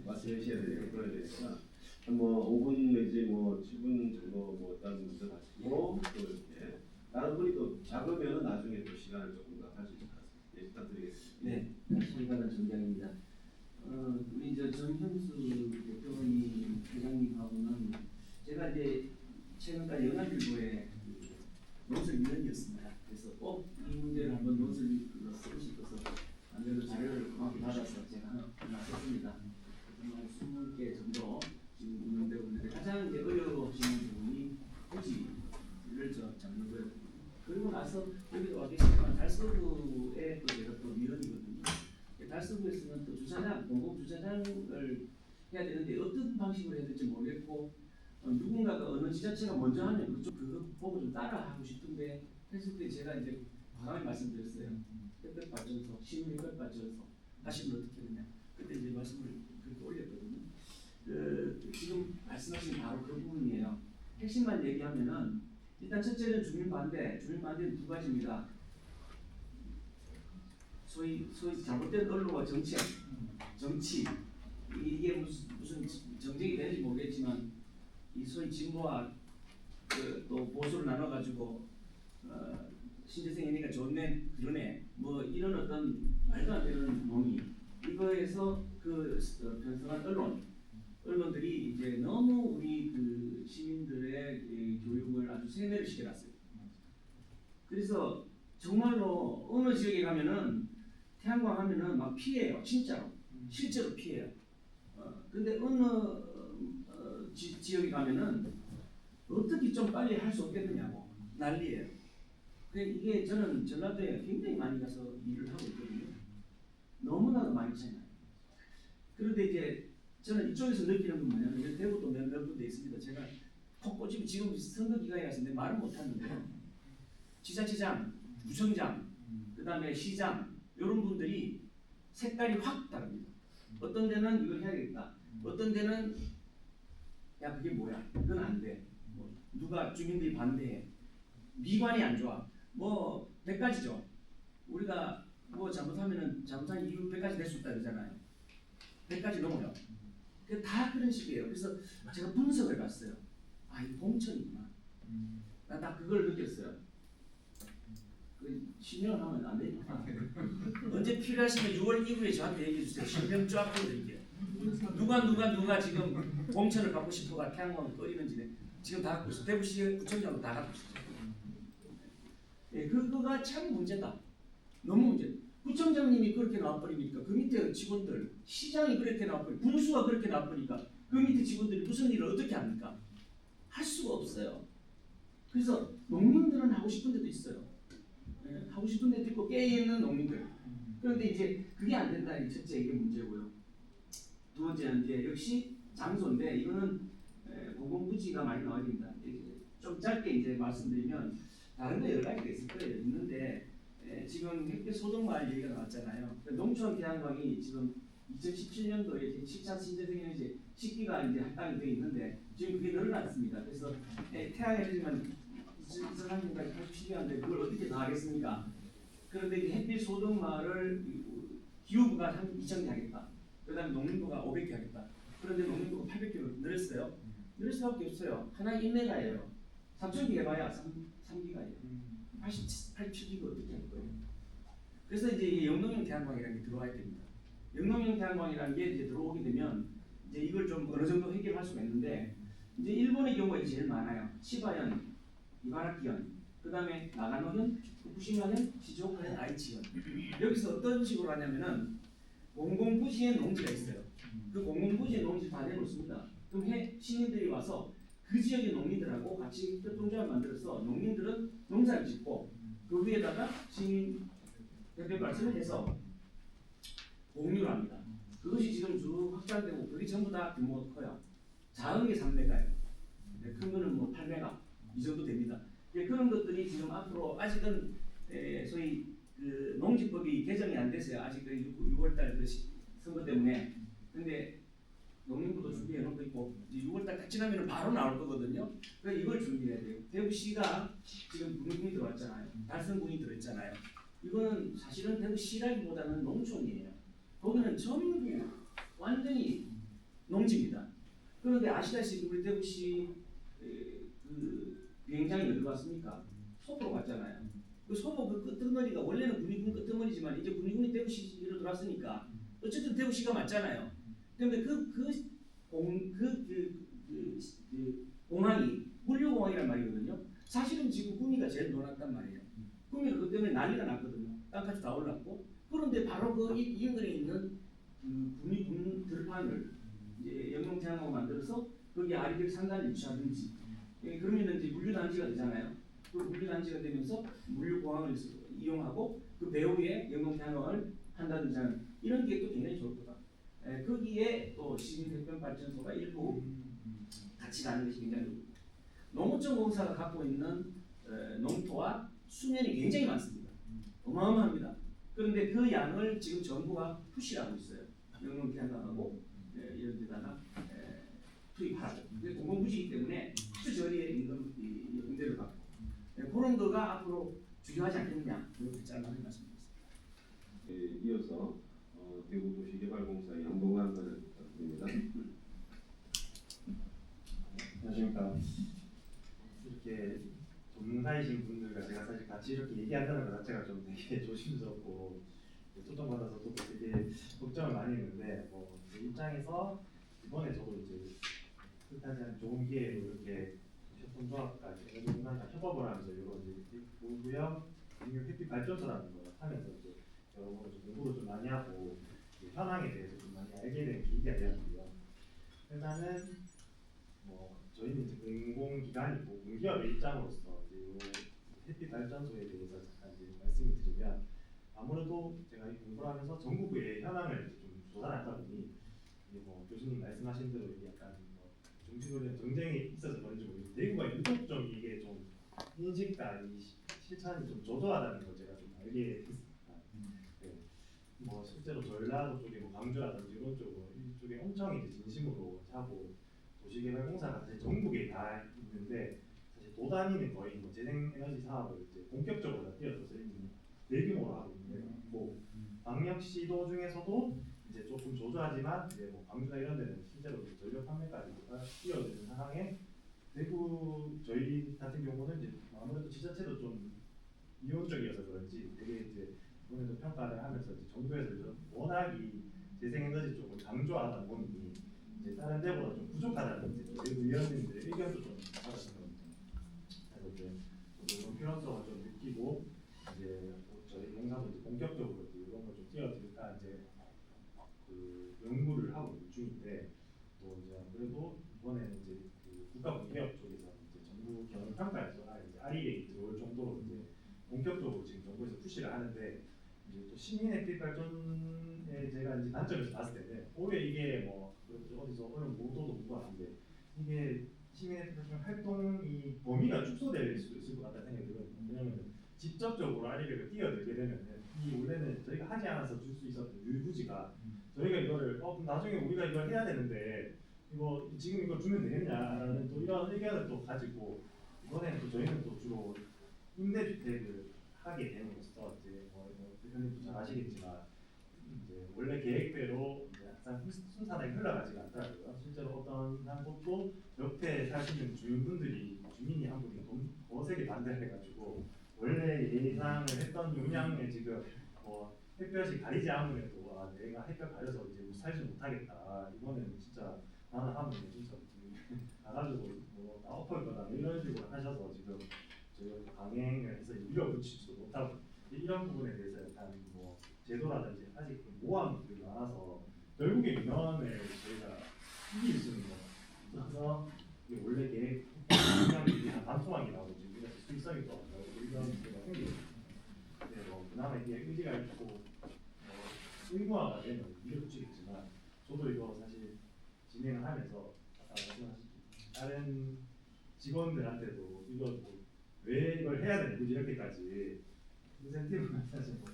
말씀하셔야 되니까 뭐 5분 내지 뭐 10분 정도 뭐 일단 먼저 하시고 또 이렇게 다른 분이 또 작으면 나중에 또 시간을 조금 더 하실 수 있습니다. 예, 부탁드리겠습니다. 네, 신가는 정장입니다. 우리 정현수 대표님 회장님하고는 제가 이제 최근까지 연합일보의 논설위원이었습니다. 그래서 꼭 이 문제를 한번 논설로 쓰고 싶어서 안 그래도 자료를 받아서 제가 하나 썼습니다. 한 20개 정도 지금 운영되고 있는데 가장 이제 어려워지는 부분이 토지를 잡는 거예요. 그리고 나서 여기도 와 계시지만 달서구에 또 제가 또 위원이거든요. 달서구에서는 또 주차장, 공공주차장을 해야 되는데 어떤 방식으로 해야 될지 모르겠고 누군가가 어느 지자체가 먼저 하면 그거 보고 좀 따라하고 싶은데 그래서 그때 제가 이제 강하게 말씀드렸어요. 햇볕 발전소, 시민 햇볕 발전소 하시면 어떻게 되냐. 그때 이제 말씀을 그렇게 올렸거든요. 지금 말씀하신 바로 그 부분이에요. 핵심만 얘기하면은 일단 첫째는 주민 반대는 두 가지입니다. 소위 잘못된 언론과 정치 이게 무슨 정쟁이 되는지 모르겠지만 이 소위 진보와 또 보수를 나눠가지고 신재생 애니까 좋네 그러네 뭐 이런 어떤 말도 안 되는 논의 이거에서 편성한 언론들이 이제 너무 우리 그 시민들의 교육을 아주 세뇌를 시켜놨어요. 그래서 정말로 어느 지역에 가면은 태양광 하면은 막 피해요. 진짜로. 실제로 피해요. 근데 어느 지역에 가면은 어떻게 좀 빨리 할 수 없겠느냐고 난리예요. 이게 저는 전라도에 굉장히 많이 가서 일을 하고 있거든요. 너무나도 많이 차이나요. 그런데 이제 저는 이쪽에서 느끼는 건 뭐냐면 대구도 몇 군데 있습니다. 제가 콕 꽂히면 지금 선거 기간이라서 내 말은 못하는데요. 지자체장, 구청장, 그 다음에 시장 이런 분들이 색깔이 확 다릅니다. 어떤 데는 이걸 해야겠다. 어떤 데는 야 그게 뭐야? 그건 안 돼. 뭐, 누가 주민들이 반대해. 미관이 안 좋아. 뭐 100가지죠. 우리가 뭐 잘못하면은 잘못한 이유 100가지 될 수 있다 그러잖아요. 100가지 넘어요. 다 그런 식이에요. 그래서 제가 분석을 봤어요. 아, 이 공천이구나. 나 그걸 느꼈어요. 실명하면 안 되니까. 언제 필요하시면 6월 이후에 저한테 얘기해 주세요. 실명 쫙 보여드릴게요. 누가 지금 공천을 받고 싶어가 태양광을 끓이는지 지금 다 갖고 있어요. 대구시 구청장도 다 갖고 있어요. 예, 그거가 참 문제다. 너무 문제. 구청장님이 그렇게 나와버리니까 그 밑에 직원들, 시장이 그렇게 나와버리니까, 군수가 그렇게 나와버리니까 그 밑에 직원들이 무슨 일을 어떻게 합니까? 할 수가 없어요. 그래서 농민들은 하고 싶은 데도 있어요. 예, 하고 싶은 데도 있고 깨있는 농민들. 그런데 이제 그게 안 된다는 게 첫째 이게 문제고요. 두 번째는 이제 역시 장소인데 이거는 공공부지가 많이 나와야 됩니다. 좀 짧게 이제 말씀드리면 다른 거 여러 가지가 있을 거예요. 있는데 지금 햇빛 소득마을 얘기가 나왔잖아요. 농촌 태양광이 지금 2017년도에 7차 신재생에너지 이제 식기가 이제 할당이 되어 있는데 지금 그게 늘어났습니다. 그래서 태양에너지만 2030년까지 87년인데 그걸 어떻게 다 하겠습니까? 그런데 이제 햇빛 소득마을을 기후부가 한 2,000개 하겠다. 그 다음에 농민부가 500개 하겠다. 그런데 농민부가 800개로 늘었어요. 늘을 수밖에 없어요. 하나 1메가예요. 3,000개 해봐야 3기가예요. 87기가 어떻게 할 거예요? 그래서 이제 영농형 태양광이라는 게 들어와야 됩니다. 영농형 태양광이라는 게 이제 들어오게 되면 이제 이걸 좀 어느 정도 해결할 수가 있는데 이제 일본의 경우가 제일 많아요. 치바현, 이바라키현, 그 다음에 나가노현, 후쿠시마현, 시즈오카현, 아이치현. 여기서 어떤 식으로 하냐면은 공공부지에 농지가 있어요. 그 공공부지에 농지 다 내놓습니다. 그럼 시민들이 와서 그 지역의 농민들하고 같이 협동조합을 만들어서 농민들은 농사를 짓고 그 위에다가 시민 대표 발전을 해서 공유를 합니다. 그것이 지금 쭉 확장되고 그게 전부 다 규모가 커요. 작은 게 3메가예요. 큰 거는 뭐 8메가 이 정도 됩니다. 그런 것들이 지금 앞으로 아직은 소위 그 농지법이 개정이 안 됐어요. 아직 그 6월달 그 선거 때문에. 근데 농민부도 준비해 놓고 있고 6월달 딱 지나면 바로 나올 거거든요. 그러니까 이걸 준비해야 돼요. 대구시가 지금 군이 들어왔잖아요. 달성군이 들어있잖아요. 이거는 사실은 대구시라기보다는 농촌이에요. 거기는 전부 완전히 농지입니다. 그런데 아시다시피 우리 대구시 그 비행장이 어디 갔습니까? 소포로 갔잖아요. 그 소포 그 끄트머리가 원래는 군위군 끄트머리지만 이제 군위군이 대구시로 들어왔으니까 어쨌든 대구시가 맞잖아요. 그런데 공항이 물류공항이란 말이거든요. 사실은 지금 구미가 제일 놀랐단 말이에요. 구미가 그것 때문에 난리가 났거든요. 땅값이 다 올랐고. 그런데 바로 그 인근에 있는 그 구미군 들판을 이제 영농태양하고 만들어서 거기 아리백 상단을 유치하든지 그러면 이제 물류단지가 되잖아요. 그 물류단지가 되면서 물류공항을 이용하고 그 배후에 영농태양광을 한다든지 하는 이런 게 또 굉장히 좋을 거다. 거기에 또 시민햇변발전소가 일부 같이 가는 것이 굉장히 좋습니다. 농어촌공사가 갖고 있는 농토와 수면이 굉장히 많습니다. 어마어마합니다. 그런데 그 양을 지금 정부가 푸시하고 있어요. 영농태양광하고 이런 데다가 투입하라고. 공공부지이기 때문에 아주 저리에 있는 임대를 받고 그런 거가 앞으로 중요하지 않겠느냐 이렇게 짧게 말씀드리겠습니다. 이어서 대구도시개발공사 양봉환 관을 부탁드립니다. 안녕하십니까. 이렇게 전문가이신 분들과 제가 사실 같이 이렇게 얘기한다는 것 자체가 좀 되게 조심스럽고 초청받아서 또 되게 걱정을 많이 했는데 제 입장에서 이번에 저도 이제 뜻하지 않은 좋은 기회로 이렇게 협동조합까지 에너지공단과 협업을 하면서 이런 이제 노구역 공유 햇빛 발전소라는 걸 하면서 이제 여러모로 좀 공부를 좀 많이 하고 이제 현황에 대해서 좀 많이 알게 된 계기가 되었고요. 일단은 뭐 저희는 이제 공공기관이고 공기업의 입장으로서 이제 요 햇빛 발전소에 대해서 잠깐 이제 말씀을 드리면 아무래도 제가 이 공부를 하면서 전국의 현황을 이제 좀 조사하다 보니 이게 뭐 교수님 말씀하신 대로 이게 약간 뭐 정치적인 정쟁이 있어서 그런지 모르겠는데 대구가 유독 좀 이게 좀 인식과 이 실천이 좀 저조하다는 걸 제가 좀 알게 됐습니다. 네. 뭐 실제로 전라도 쪽에 뭐 광주라든지 이런 쪽은 이쪽에 엄청 이제 진심으로 하고 도시개발공사가 사실 전국에 다 있는데 사실 도단위는 거의 뭐 재생에너지 사업을 이제 본격적으로 다 뛰어들어서 이미 대규모로 하고 있는데 뭐 광역시도 중에서도 이제 조금 조조하지만 이제 뭐 광주나 이런 데는 실제로 전력 판매까지 다 뛰어드는 상황에 대구 저희 같은 경우는 이제 아무래도 지자체도 좀 이원적이어서 그런지 되게 이제 이번에도 평가를 하면서 이제 정부에서 이제 워낙 이 재생에너지 쪽을 강조하다 보니 이제 다른 데보다 좀 부족하다는 이제 대구 위원님들의 의견도 좀 받았거든요. 그래서 이제 저도 이런 필요성을 좀 느끼고 이제 저희 공사도 이제 본격적으로 이제 이런 걸 좀 뛰어들까 이제 그 연구를 하고 있는 중인데 또 이제 아무래도 이번에는 이제 그 국가공기업 쪽에서 이제 정부 경영 평가에서 이제 REA 들어올 정도로 이제 본격적으로 지금 정부에서 푸시를 하는데 이제 또 시민 햇빛 발전에 제가 이제 관점에서 봤을 때는 올해 이게 뭐 어디서 어느 보도도 본 것 같은데 이게 시민 햇빛 발전 활동이 범위가 축소될 수도 있을 것 같다는 생각이 들거든요. 왜냐하면 직접적으로 REA를 뛰어들게 되면은 이 원래는 저희가 하지 않아서 줄 수 있었던 유부지가 저희가 이거를 나중에 우리가 이걸 해야 되는데 이거 지금 이거 주면 되겠냐라는 또 이런 의견을 또 가지고 이번에는 또 저희는 또 주로 임대주택을 하게 됨으로써 이제 뭐 대표님도 잘 아시겠지만 이제 원래 계획대로 이제 항상 순탄하게 흘러가지가 않더라고요. 실제로 어떤 한 곳도 옆에 사시는 주민이 한 분이 거세게 반대를 해가지고 원래 예상을 했던 용량에 지금 뭐 햇볕이 가리지 않으면도 내가 햇볕 가려서 이제 살지 못하겠다. 이거는 진짜 나는 하면 진짜 나가지고 뭐 나 엎을 거다 이런 식으로 하셔서 지금 저희가 강행을 해서 밀어붙이지도 못하고 이런 부분에 대해서 약간 뭐 제도라든지 아직 모호함들이 많아서 결국에 민원을 저희가 이길 수 있는 거 그래서 원래 계획 용량이 단순하게 나오고 지금 우리가 수익성이 또 나오고 이런 문제가 생기고 네, 뭐 그나마 이게 의지가 있고 뭐 의무화가 되면 밀어붙이겠지만 저도 이거 사실 진행을 하면서 아까 말씀하신 다른 직원들한테도 이거 뭐왜 이걸 해야 되냐 굳이 이렇게까지 인센티브를 사실 뭐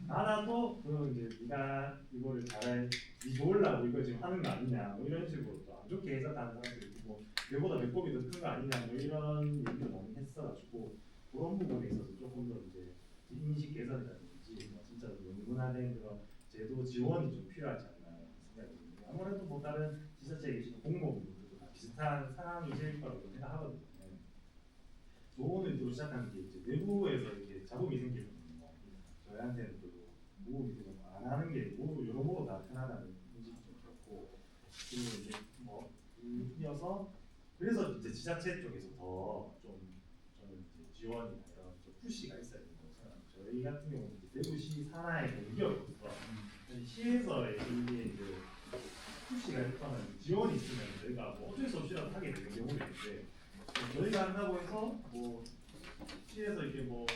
하나도 그럼 이제 네가 이거를 잘해 네 좋으려고 이거 지금 하는 거 아니냐 뭐 이런 식으로 또 안 좋게 해석하는 사람들이 뭐 내보다 배꼽이 더 큰 거 아니냐 뭐 이런 얘기를 많이 했어가지고 그런 부분에 있어서 조금 더 이제 인식 개선이라든지 뭐 진짜 명문화된 그런 제도 지원이 좀 필요하지 않나 생각이 듭니다. 아무래도 뭐 다른 지자체에 계시는 공무원분들도 다 비슷한 상황이실 거라고 생각하거든요. 좋은 의도로 시작하는 게 이제 내부에서 이렇게 잡음이 생기거든요. 저희한테는 또 모험이 되고 안 하는 게 여러모로 다 편하다는 인식이 좀 그렇고 그리고 이제 뭐 이어서 그래서 이제 지자체 쪽에서 더 좀 저는 이제 지원이나 이런 좀 푸시가 있어야 된다고 생각합니다. 저희 같은 경우는 이제 대구시 산하의 공기업으로서 시에서 이게 이제 푸시가 있거나 지원이 있으면 저희가 뭐 어쩔 수 없이라도 하게 되는 경우도 있는데 저희가 한다고 해서 뭐 시에서 이렇게 뭐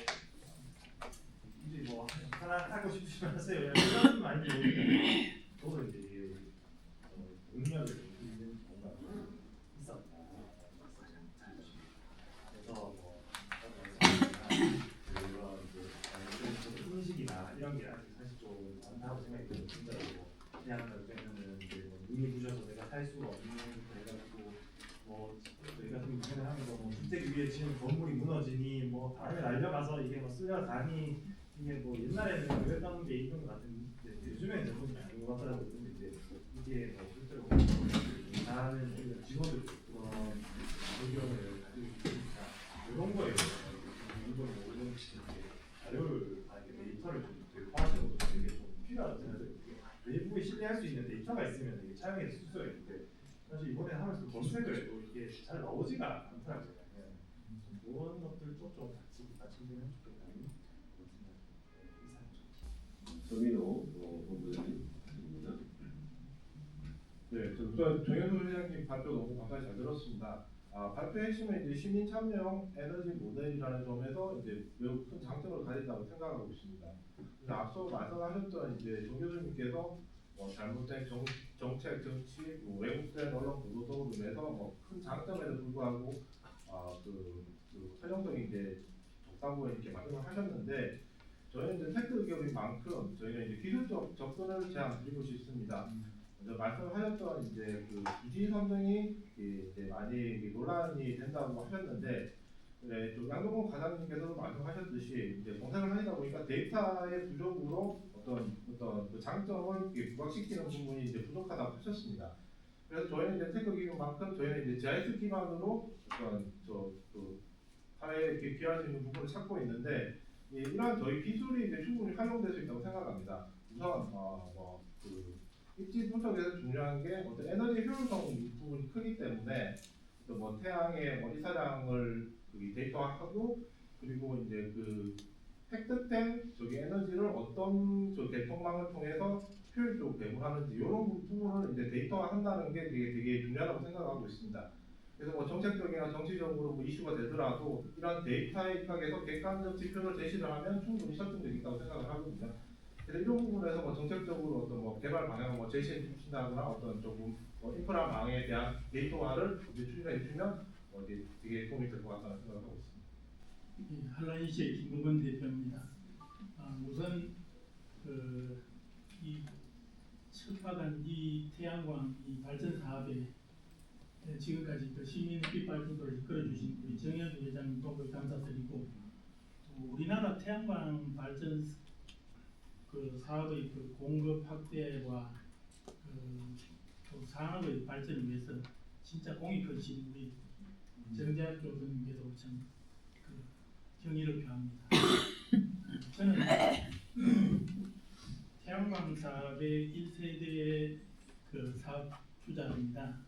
이제 뭐 하나 하고 싶으시면 하세요 이런 말이 저도 이제 이게 공약을 있는 뭔가 있었다. 그래서 뭐 이런 이제 인식이나 이런 게 아직 사실 좀 많다고 생각이 들어요. 진짜로 그냥 그러면은 이제 뭐 눈이 부셔서 내가 살 수가 없는 그래가지고 뭐 저희가 좀 문제를 하면서 뭐 주택 위에 지은 건물이 무너지니 뭐 다음에 날려가서 이게 뭐 쓸려가니 이게 뭐 옛날에는 그랬던 게 있는 것 같은데 요즘에는 조금 아닌 것 같더라고요. 근데 이제 이게 뭐 실제로 다른 오히려 직원들 그런 의견을 가지고 있으니까 이런 거에 대해서 이런 이런 자료를 데이터를 좀 대입하시는 것도 되게 좀 필요하다고 생각해요. 외부에 신뢰할 수 있는 데이터가 있으면 이게 차용해서 쓸 수가 있는데 사실 이번에 하면서 검색을 해도 이게 잘 나오지가 않더라고요. 그런 것들도 좀 같이 받침되면 좋겠다는 그런 생각이 이상 좀. 조민호 본부장님입니다. 네, 정현우 회장님 발표 너무 감사히 잘 들었습니다. 발표 핵심은 이제 시민 참여형 에너지 모델이라는 점에서 이제 매우 큰 장점을 가진다고 생각하고 있습니다. 근데 앞서 말씀하셨던 이제 정 교수님께서 잘못된 정책, 정치, 왜곡된 언론 보도 등으로 인해서 큰 장점에도 불구하고 그 활용적인 이제 적당부에 이렇게 말씀을 하셨는데 저희는 이제 테크 기업인 만큼 저희는 이제 기술적 접근을 제안 드리고 싶습니다. 먼저 말씀하셨던 이제 그 부지 선정이 이제 많이 논란이 된다고 하셨는데, 네, 또 양동근 과장님께서도 말씀하셨듯이 이제 공사를 하시다 보니까 데이터의 부족으로 어떤 그 장점을 부각시키는 부분이 이제 부족하다고 하셨습니다. 그래서 저희는 이제 테크 기업만큼 저희는 이제 GIS 기반으로 어떤 그 사회에 기여할 수 있는 부분을 찾고 있는데, 이러한 저희 기술이 이제 충분히 활용될 수 있다고 생각합니다. 우선 그 입지 분석에서 중요한 게 어떤 에너지 효율성 부분이 크기 때문에 또 태양의 이사량을 데이터화하고 그리고 이제 그 획득된 저기 에너지를 어떤 개통망을 통해서 효율적으로 배분하는지 이런 부분을 이제 데이터화한다는 게 되게 중요하다고 생각하고 있습니다. 그래서 정책적이나 정치적으로 이슈가 되더라도 이런 데이터에 입각해서 객관적 지표를 제시를 하면 충분히 설득력이 있다고 생각을 하거든요. 그래서 이런 부분에서 정책적으로 어떤 개발 방향을 제시해 주신다거나 어떤 조금 인프라망에 대한 데이터화를 추진해 주시면 되게 도움이 될 것 같다는 생각을 하고 있습니다. 예, 한라이시의 김국원 대표입니다. 우선 이 척박한 이 태양광 이 발전 사업에 지금까지 시민 햇빛 발전소를 이끌어주신 우리 정현수 회장님도 감사드리고, 우리나라 태양광 발전 사업의 공급 확대와 또 산업의 발전을 위해서 진짜 공이 크신 우리 정재학 교수님께도 참 경의를 표합니다. 저는 태양광 사업의 1세대 사업 주자입니다.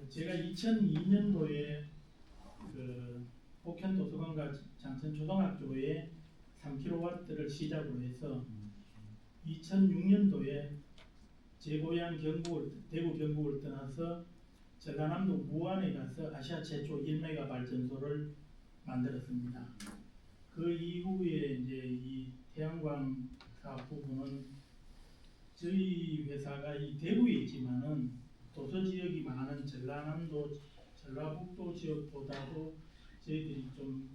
제가 2002년도에 복현 도서관과 장천 초등학교에 3kW를 시작으로 해서 2006년도에 제 고향 대구 경북을 떠나서 전라남도 무안에 가서 아시아 최초 1메가 발전소를 만들었습니다. 그 이후에 이제 이 태양광 사업 부분은 저희 회사가 이 대구에 있지만은 도서 지역이 많은 전라남도, 전라북도 지역보다도 저희들이 좀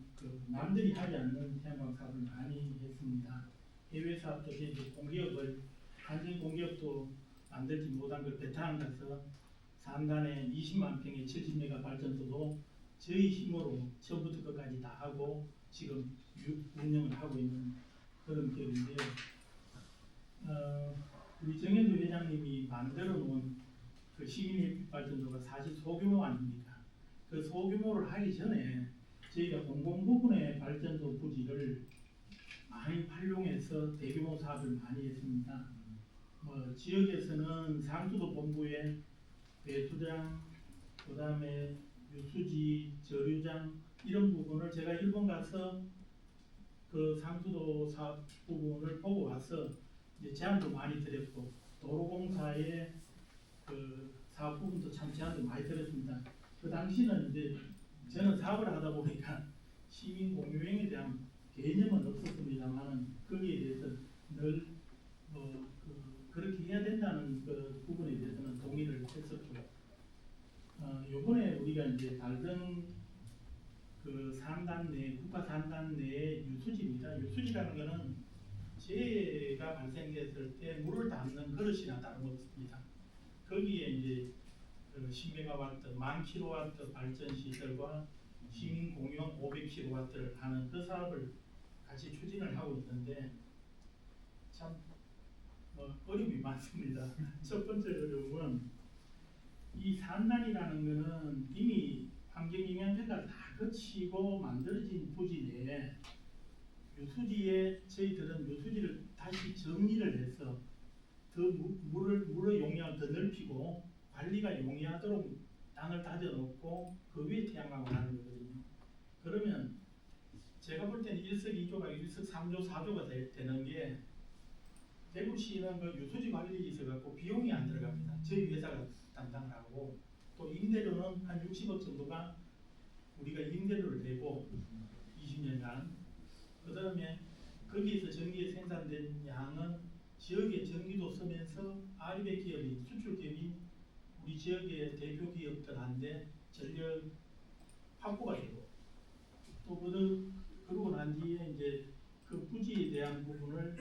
남들이 하지 않는 태양광 사업을 많이 했습니다. 해외 사업도 저희들 공기업을 한전 공기업도 만들지 못한 걸 베트남 가서 산단에 20만 평의 70메가 발전소도 저희 힘으로 처음부터 끝까지 다 하고 지금 운영을 하고 있는 그런 기업인데요. 우리 정현주 회장님이 만들어 놓은 시민햇빛 발전소가 사실 소규모 아닙니까? 그 소규모를 하기 전에 저희가 공공부분의 발전소 부지를 많이 활용해서 대규모 사업을 많이 했습니다. 지역에서는 상수도 본부에 배수장, 그 다음에 유수지, 저류장 이런 부분을 제가 일본 가서 그 상수도 사업 부분을 보고 와서 이제 제안도 많이 드렸고, 도로공사의 사업 부분도 참 제안도 많이 드렸습니다. 그 당시는 이제 저는 사업을 하다 보니까 시민 공유행에 대한 개념은 없었습니다만 거기에 대해서 늘 그렇게 해야 된다는 그 부분에 대해서는 동의를 했었고, 요번에 우리가 이제 달등 산단 내 국가 산단 내의 유수지입니다. 유수지라는 것은 재해가 발생했을 때 물을 담는 그릇이나 다름없습니다. 거기에 이제 10메가와트, 10,000kW 발전 시설과 시민 공용 500kW를 하는 그 사업을 같이 추진을 하고 있는데 참 어려움이 많습니다. 첫 번째 어려움은 이 산단이라는 것은 이미 환경영향평가를 다 거치고 만들어진 부지 내에 유수지에 저희들은 유수지를 다시 정리를 해서 더 물의 용량을 더 넓히고 관리가 용이하도록 땅을 다져놓고 그 위에 태양광을 하는 거거든요. 그러면 제가 볼 때는 일석이조가 일석삼조, 사조가 되는 게 대구시는 그 유수지 관리에 있어 갖고 비용이 안 들어갑니다. 저희 회사가 담당을 하고 또 임대료는 한 60억 정도가 우리가 임대료를 내고 20년간 그 다음에 거기에서 전기에 생산된 양은 지역의 전기도 쓰면서 아리백 기업인 수출 기업인 우리 지역의 대표 기업들한테 전력 확보가 되고 또 그러고 난 뒤에 이제 그 부지에 대한 부분을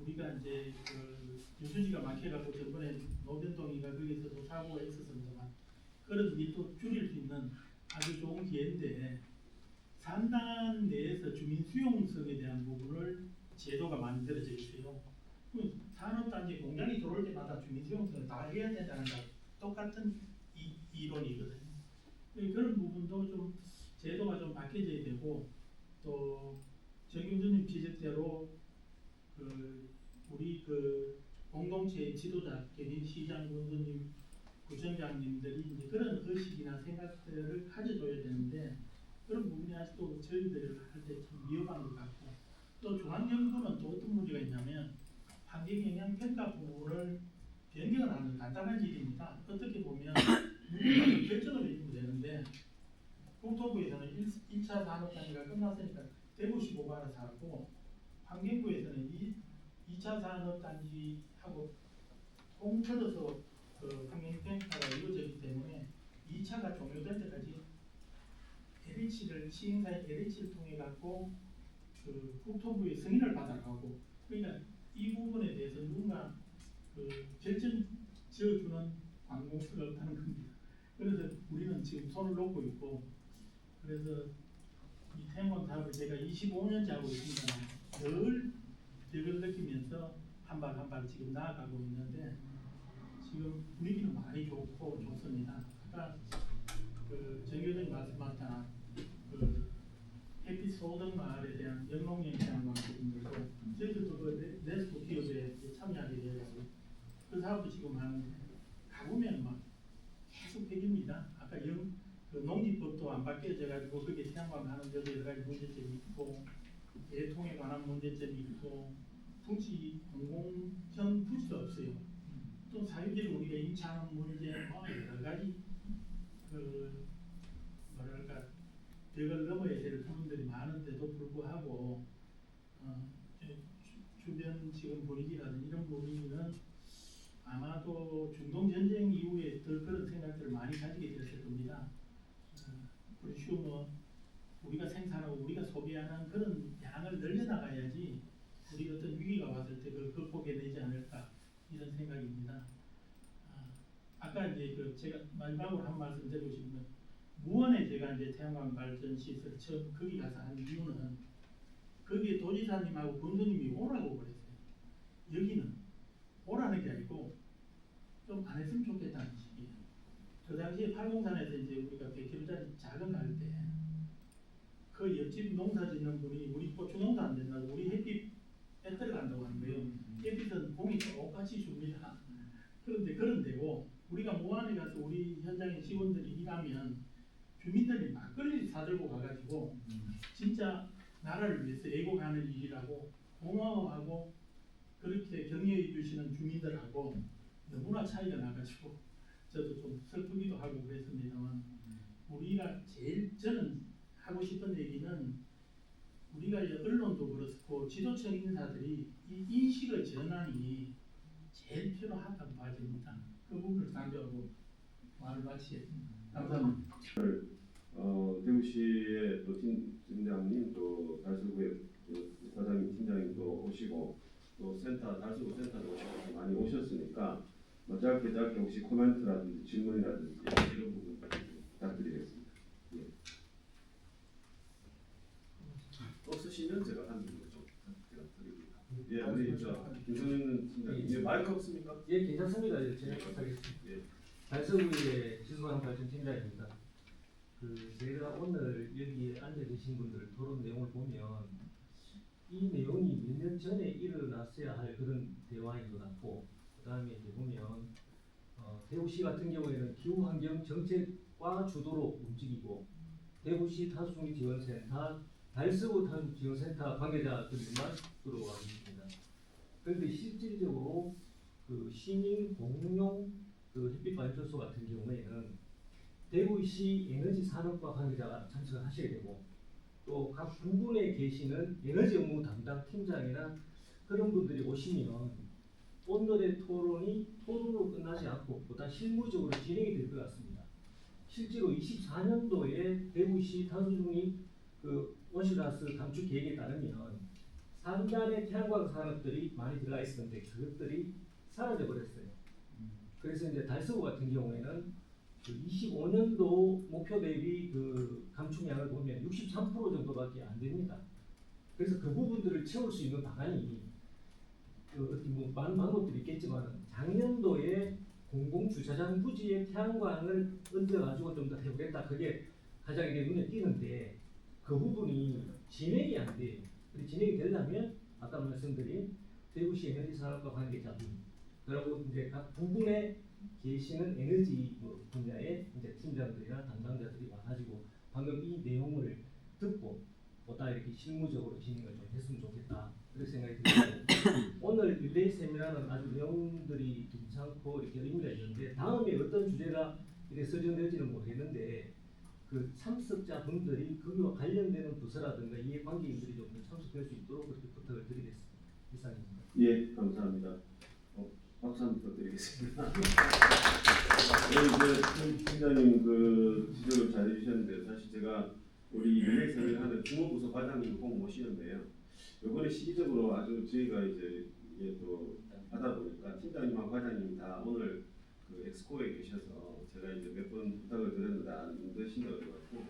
우리가 이제 그 유수지가 막혀갖고 저번에 노변동이가 거기서도 사고가 있었습니다만 그런 일도 줄일 수 있는 아주 좋은 기회인데 산단 내에서 주민 수용성에 대한 부분을 제도가 만들어져 있어요. 산업단지 공장이 들어올 때마다 주민 수용성을 다 해야 된다는 거 똑같은 이론이거든요. 그런 부분도 좀 제도가 좀 바뀌어져야 되고 또 정경준님 지적대로 그 우리 그 공동체의 지도자, 개인 시장 군수님, 구청장님들이 이제 그런 의식이나 생각들을 가져줘야 되는데 그런 부분이 아직도 저희들 할 때 좀 위험한 것 같고 또 중앙정부는 또 어떤 문제가 있냐면 환경영향평가 부분을 변경을 하는 간단한 일입니다. 어떻게 보면 누군가 결정을 해주면 되는데 국토부에서는 1차 산업단계가 끝났으니까 대구시 보고 알아서 하고 환경부에서는 2차 산업단지하고 통틀어서 그 환경평가가 이루어지기 때문에 2차가 종료될 때까지 LH를 시행사의 LH를 통해 갖고 그 국토부의 승인을 받아가고 그러니까 이 부분에 대해서 누군가 그 결정 지어주는 관공서가 없다는 겁니다. 그래서 우리는 지금 손을 놓고 있고 그래서 이 태양광 사업을 제가 25년째 하고 있습니다. 늘 벽을 느끼면서 한 발 한 발 지금 나아가고 있는데 지금 분위기는 많이 좋고 좋습니다. 아까 그 정교수님 말씀하셨잖아. 그 햇빛 소득 마을에 대한 영농형 태양광 부분들도 저희들도 그 네스코 기업에 참여하게 되어서 그 사업도 지금 하는데 가보면 막 계속 백입니다. 아까 그 농지법도 안 바뀌어져 가지고 그게 태양광 하는 데도 여러 가지 문제점이 있고 대통에 관한 문제점이 있고 부지 공공형 부지도 없어요. 또 사유지를 우리가 임차하는 문제 뭐 여러 가지 그 뭐랄까 벽을 넘어야 될 부분들이 많은데도 불구하고 주변 지금 분위기라든지 이런 분위기는 아마도 중동 전쟁 이후에 더 그런 생각들을 많이 가지게 되었을 겁니다. 프로슈머 우리가 생산하고 우리가 소비하는 그런 양을 늘려나가야지 우리 어떤 위기가 왔을 때 그걸 극복해내지 않을까 이런 생각입니다. 아까 이제 그 제가 마지막으로 한 말씀 드리고 싶은 건 무원에 제가 이제 태양광 발전 시설 처음 거기 가서 한 이유는 거기에 도지사님하고 군수님이 오라고 그랬어요. 여기는 오라는 게 아니고 좀 안 했으면 좋겠다는 식이에요. 그 당시에 팔공산에서 이제 우리가 100kg짜리 작은 갈 때 그 옆집 농사 짓는 분이 우리 고추 농사 안 된다고 우리 햇빛 배터리 간다고 하는 거예요. 햇빛은 공이 똑같이 줍니다. 그런데 그런 데고 우리가 무안에 가서 우리 현장의 직원들이 일하면 주민들이 막걸리를 사들고 가가지고 진짜 나라를 위해서 애국하는 일이라고 고마워하고 그렇게 격려해 주시는 주민들하고 너무나 차이가 나가지고 저도 좀 슬프기도 하고 그랬습니다만 우리가 제일 저는 하고 싶은 얘기는 우리가 이제 언론도 그렇고 지도층 인사들이 이 인식의 전환이 제일 필요하다고 봐집니다. 그 부분을 강조하고 말을 마치겠습니다. 감사합니다. 대구시의 또 팀장님 또 달서구의 사장님 팀장님도 오시고 또 달서구 센터도 오시고 많이 오셨으니까 뭐 짧게 혹시 코멘트라든지 질문이라든지 이런 부분까지 부탁드리겠습니다. 예. 없으시면 제가 한 분 좀 부탁드립니다. 예, 우리 김성현 팀장님, 예, 마이크 없습니까? 예, 괜찮습니다. 예, 제가 하겠습니다. 예. 달서구의 지수관 발전팀장입니다. 저희가 오늘 여기에 앉아 계신 분들 토론 내용을 보면 이 내용이 몇 년 전에 일어났어야 할 그런 대화인 것 같고, 그 다음에 이제 보면 대구시 같은 경우에는 기후환경 정책과 주도로 움직이고, 대구시 타수중립 지원센터, 달서구 타수지원센터 관계자들만 들어와 있습니다. 그런데 실질적으로 그 시민 공용 그 햇빛 발전소 같은 경우에는 대구시 에너지산업과 관계자가 참석을 하셔야 되고, 또 각 부분에 계시는 에너지 업무 담당 팀장이나 그런 분들이 오시면 오늘의 토론으로 끝나지 않고 보다 실무적으로 진행이 될 것 같습니다. 실제로 24년도에 대구시 탄소중립 그 온실가스 감축 계획에 따르면 상단의 태양광 산업들이 많이 들어가 있었는데 그것들이 사라져 버렸어요. 그래서 이제 달서구 같은 경우에는 그 25년도 목표 대비 그 감축량을 보면 63% 정도밖에 안 됩니다. 그래서 그 부분들을 채울 수 있는 방안이 뭐 많은 방법들이 있겠지만 작년도에 공공주차장 부지에 태양광을 얹어가지고 좀 더 해보겠다. 그게 가장 이게 눈에 띄는데 그 부분이 진행이 안 돼요. 진행이 되려면 아까 말씀드린 대구시 에너지산업과 관계자분 그리고 이제 각 부분에 계시는 에너지 분야의 이제 팀장들이나 담당자들이 와가지고 방금 이 내용을 듣고 보다 이렇게 실무적으로 진행을 좀 했으면 좋겠다 그런 생각이 들고 오늘 릴레이 세미나는 아주 내용들이 괜찮고 이렇게 의미가 있는데 다음에 어떤 주제가 이렇게 설정될지는 모르겠는데 그 참석자 분들이 거기와 관련되는 부서라든가 이해 관계인들이 좀 더 참석할 수 있도록 그렇게 부탁을 드리겠습니다. 이상입니다. 예, 감사합니다. 박수 한번 부탁드리겠습니다. 네, 팀장님 그 지적을 잘 해주셨는데 사실 제가 우리 릴레이 세미나는 주무부서 과장님 꼭 모시는데요. 이번에 시기적으로 아주 저희가 이제 이게 또 하다 보니까 팀장님과 과장님이 다 오늘 그 엑스코에 계셔서 제가 이제 몇 번 부탁을 드렸는데 안 되신다고 해가지고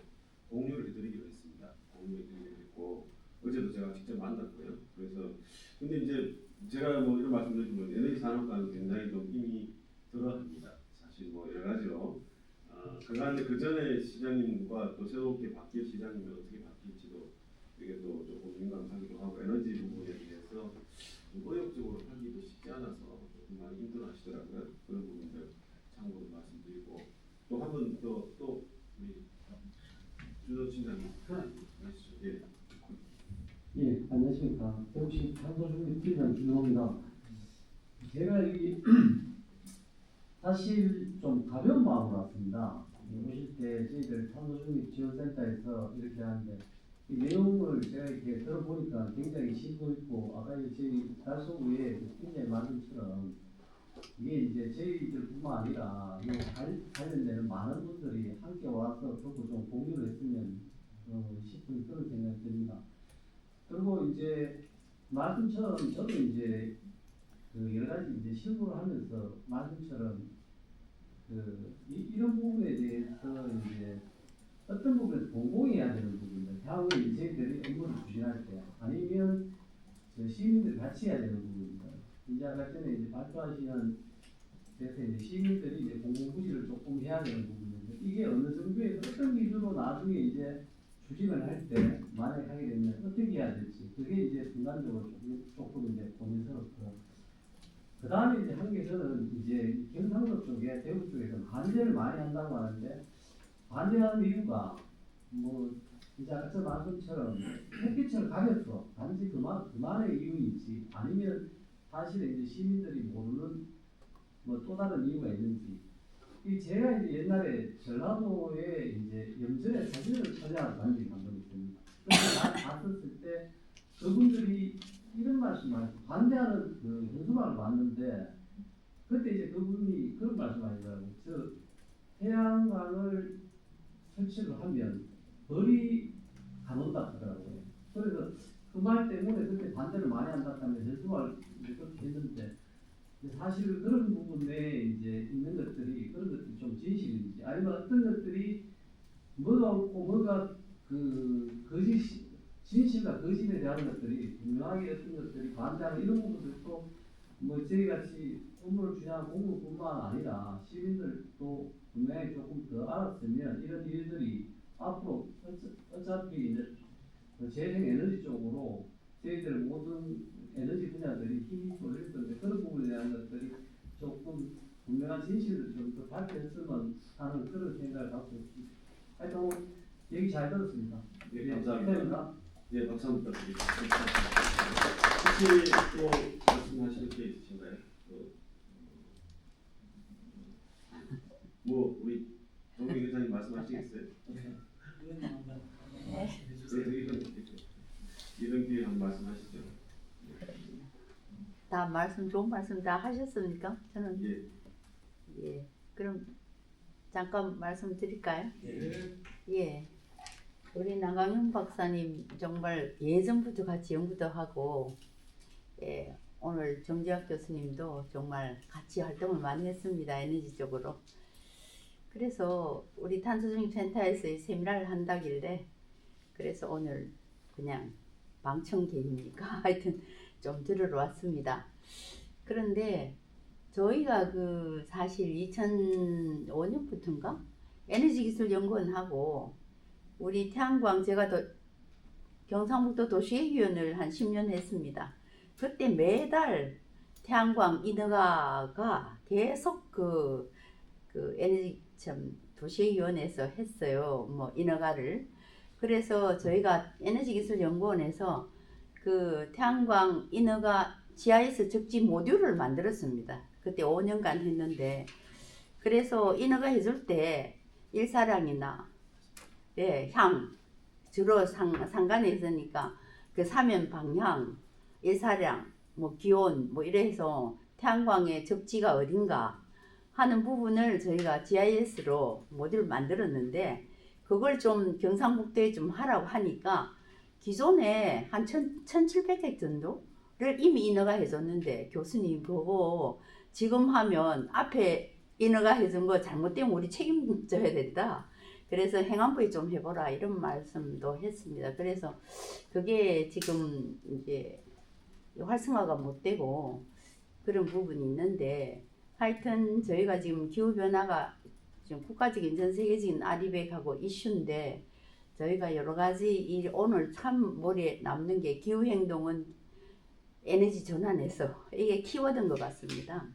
공유를 해드리기로 했습니다. 공유를 해드리기로 했고 어제도 제가 직접 만났고요. 그래서 근데 이제 제가 뭐 이런 말씀드리면 에너지 산업과는 굉장히 좀 힘이 들어갑니다. 사실 뭐 여러 가지로 그런데 그 전에 시장님과 또 새롭게 바뀔 시장님이 어떻게 바뀔지도 이게 또 조금 민감하기도 하고 에너지 부분에 대해서 좀 의욕적으로 하기도 쉽지 않아서 조금 많이 힘들어하시더라고요. 그런 부분들 참고로 말씀드리고 또 한 번 또 우리 주도 팀장님 하시죠. 예. 예, 안녕하십니까. 대구시 탄소중립 팀장 준호입니다. 제가 여기 사실 좀 가벼운 마음으로 왔습니다. 오실 때 저희들 탄소중립 지원센터에서 이렇게 하는데 이 내용을 제가 이렇게 들어보니까 굉장히 심도 있고 아까 저희 달서구에 팀장님 말씀처럼 이게 이제 저희들뿐만 아니라 이 관련되는 많은 분들이 함께 와서 듣고 좀 공유를 했으면 싶은 그런 생각이 듭니다. 그리고 이제 말씀처럼 저도 이제 그 여러 가지 이제 실무를 하면서 말씀처럼 이런 부분에 대해서 이제 어떤 부분에서 공공해야 되는 부분들, 향후에 저희들이 업무를 추진할 때 아니면 시민들이 같이 해야 되는 부분들, 이제 아까 전에 이제 발표하시는 데서 이제 시민들이 이제 공공부지를 조금 해야 되는 부분인데 이게 어느 정도의 어떤 기준으로 나중에 이제 추진을 할 때 만약에 하게 되면 어떻게 해야 될지 그게 이제 순간적으로 조금 이제 고민스럽고 그 다음에 이제 한 게 저는 이제 경상도 쪽에 대구 쪽에서 반대를 많이 한다고 하는데 반대하는 이유가 뭐 이제 아까 말씀처럼 햇빛을 가려서 단지 그만의 이유인지 아니면 사실은 이제 시민들이 모르는 뭐 또 다른 이유가 있는지 이 제가 이제 옛날에 전라도에 이제 염전에 사진을 촬영하러 간 적이 한 번 있습니다. 그래서 갔었을 때 그분들이 이런 말씀하시고 반대하는 그 현수막을 봤는데 그때 이제 그분이 그런 말씀하시더라고요. 저 태양광을 설치를 하면 벌이 가는다 하더라고요. 그래서 그 말 때문에 그때 반대를 많이 한다면 현수막을 이제 그렇게 했는데 사실 그런 부분에 이제 있는 것들이 그런 것들이 좀 진실인지 아니면 어떤 것들이 뭐가 옳고 뭐가 그 거짓 진실과 거짓에 대한 것들이 분명하게 어떤 것들이 반대하는 이런 부분들도 뭐 저희 같이 업무를 주장한 공무뿐만 아니라 시민들도 분명히 조금 더 알았으면 이런 일들이 앞으로 어차피 이제 재생 에너지 쪽으로 저희들 모든 에너지 분야들이 힘이 쏠릴 건데 그런 부분에 대한 것들이 조금 분명한 진실을 좀 더 밝혔으면 하는 그런 생각을 갖고 있습니다. 하여튼 얘기 잘 들었습니다. 예, 감사합니다. 됩니까? 예, 박수 한번 부탁드리겠습니다. 혹시 또 말씀하실 게 있으신가요? 뭐 우리 정민 회장님 말씀하시겠어요? 그래도 이런 기회에 한번 말씀하시죠. 다 좋은 말씀 다 하셨습니까? 저는 예. 그럼 잠깐 말씀드릴까요? 예. 예. 우리 나강윤 박사님 정말 예전부터 같이 연구도 하고, 예, 오늘 정재학 교수님도 정말 같이 활동을 많이 했습니다. 에너지 쪽으로. 그래서 우리 탄소중립센터에서 이 세미나를 한다길래, 그래서 오늘 그냥 방청객이니까 하여튼 좀 들으러 왔습니다. 그런데 저희가 사실 2005년부터인가 에너지기술연구원하고 우리 태양광 제가 경상북도 도시회의원을 한 10년 했습니다. 그때 매달 태양광 인허가가 계속 에너지 도시회의원에서 했어요. 뭐 인허가를. 그래서 저희가 에너지기술연구원에서 태양광 인허가 GIS 적지 모듈을 만들었습니다. 그때 5년간 했는데, 그래서 인허가 해줄 때 일사량이나 향 주로 상관에 있으니까 사면 방향, 일사량, 뭐 기온 뭐 이래서 태양광의 적지가 어딘가 하는 부분을 저희가 GIS로 모듈을 만들었는데, 그걸 좀 경상북도에 좀 하라고 하니까 기존에 한 1700개 정도를 이미 인허가 해줬는데, 교수님 보고 지금 하면 앞에 인허가 해준 거 잘못되면 우리 책임져야 된다. 그래서 행안부에 좀 해보라 이런 말씀도 했습니다. 그래서 그게 지금 이제 활성화가 못 되고 그런 부분이 있는데, 하여튼 저희가 지금 기후변화가 지금 국가적인 전 세계적인 아리백하고 이슈인데, 저희가 여러 가지 오늘 참 머리에 남는 게 기후행동은 에너지 전환에서 이게 키워드인 것 같습니다.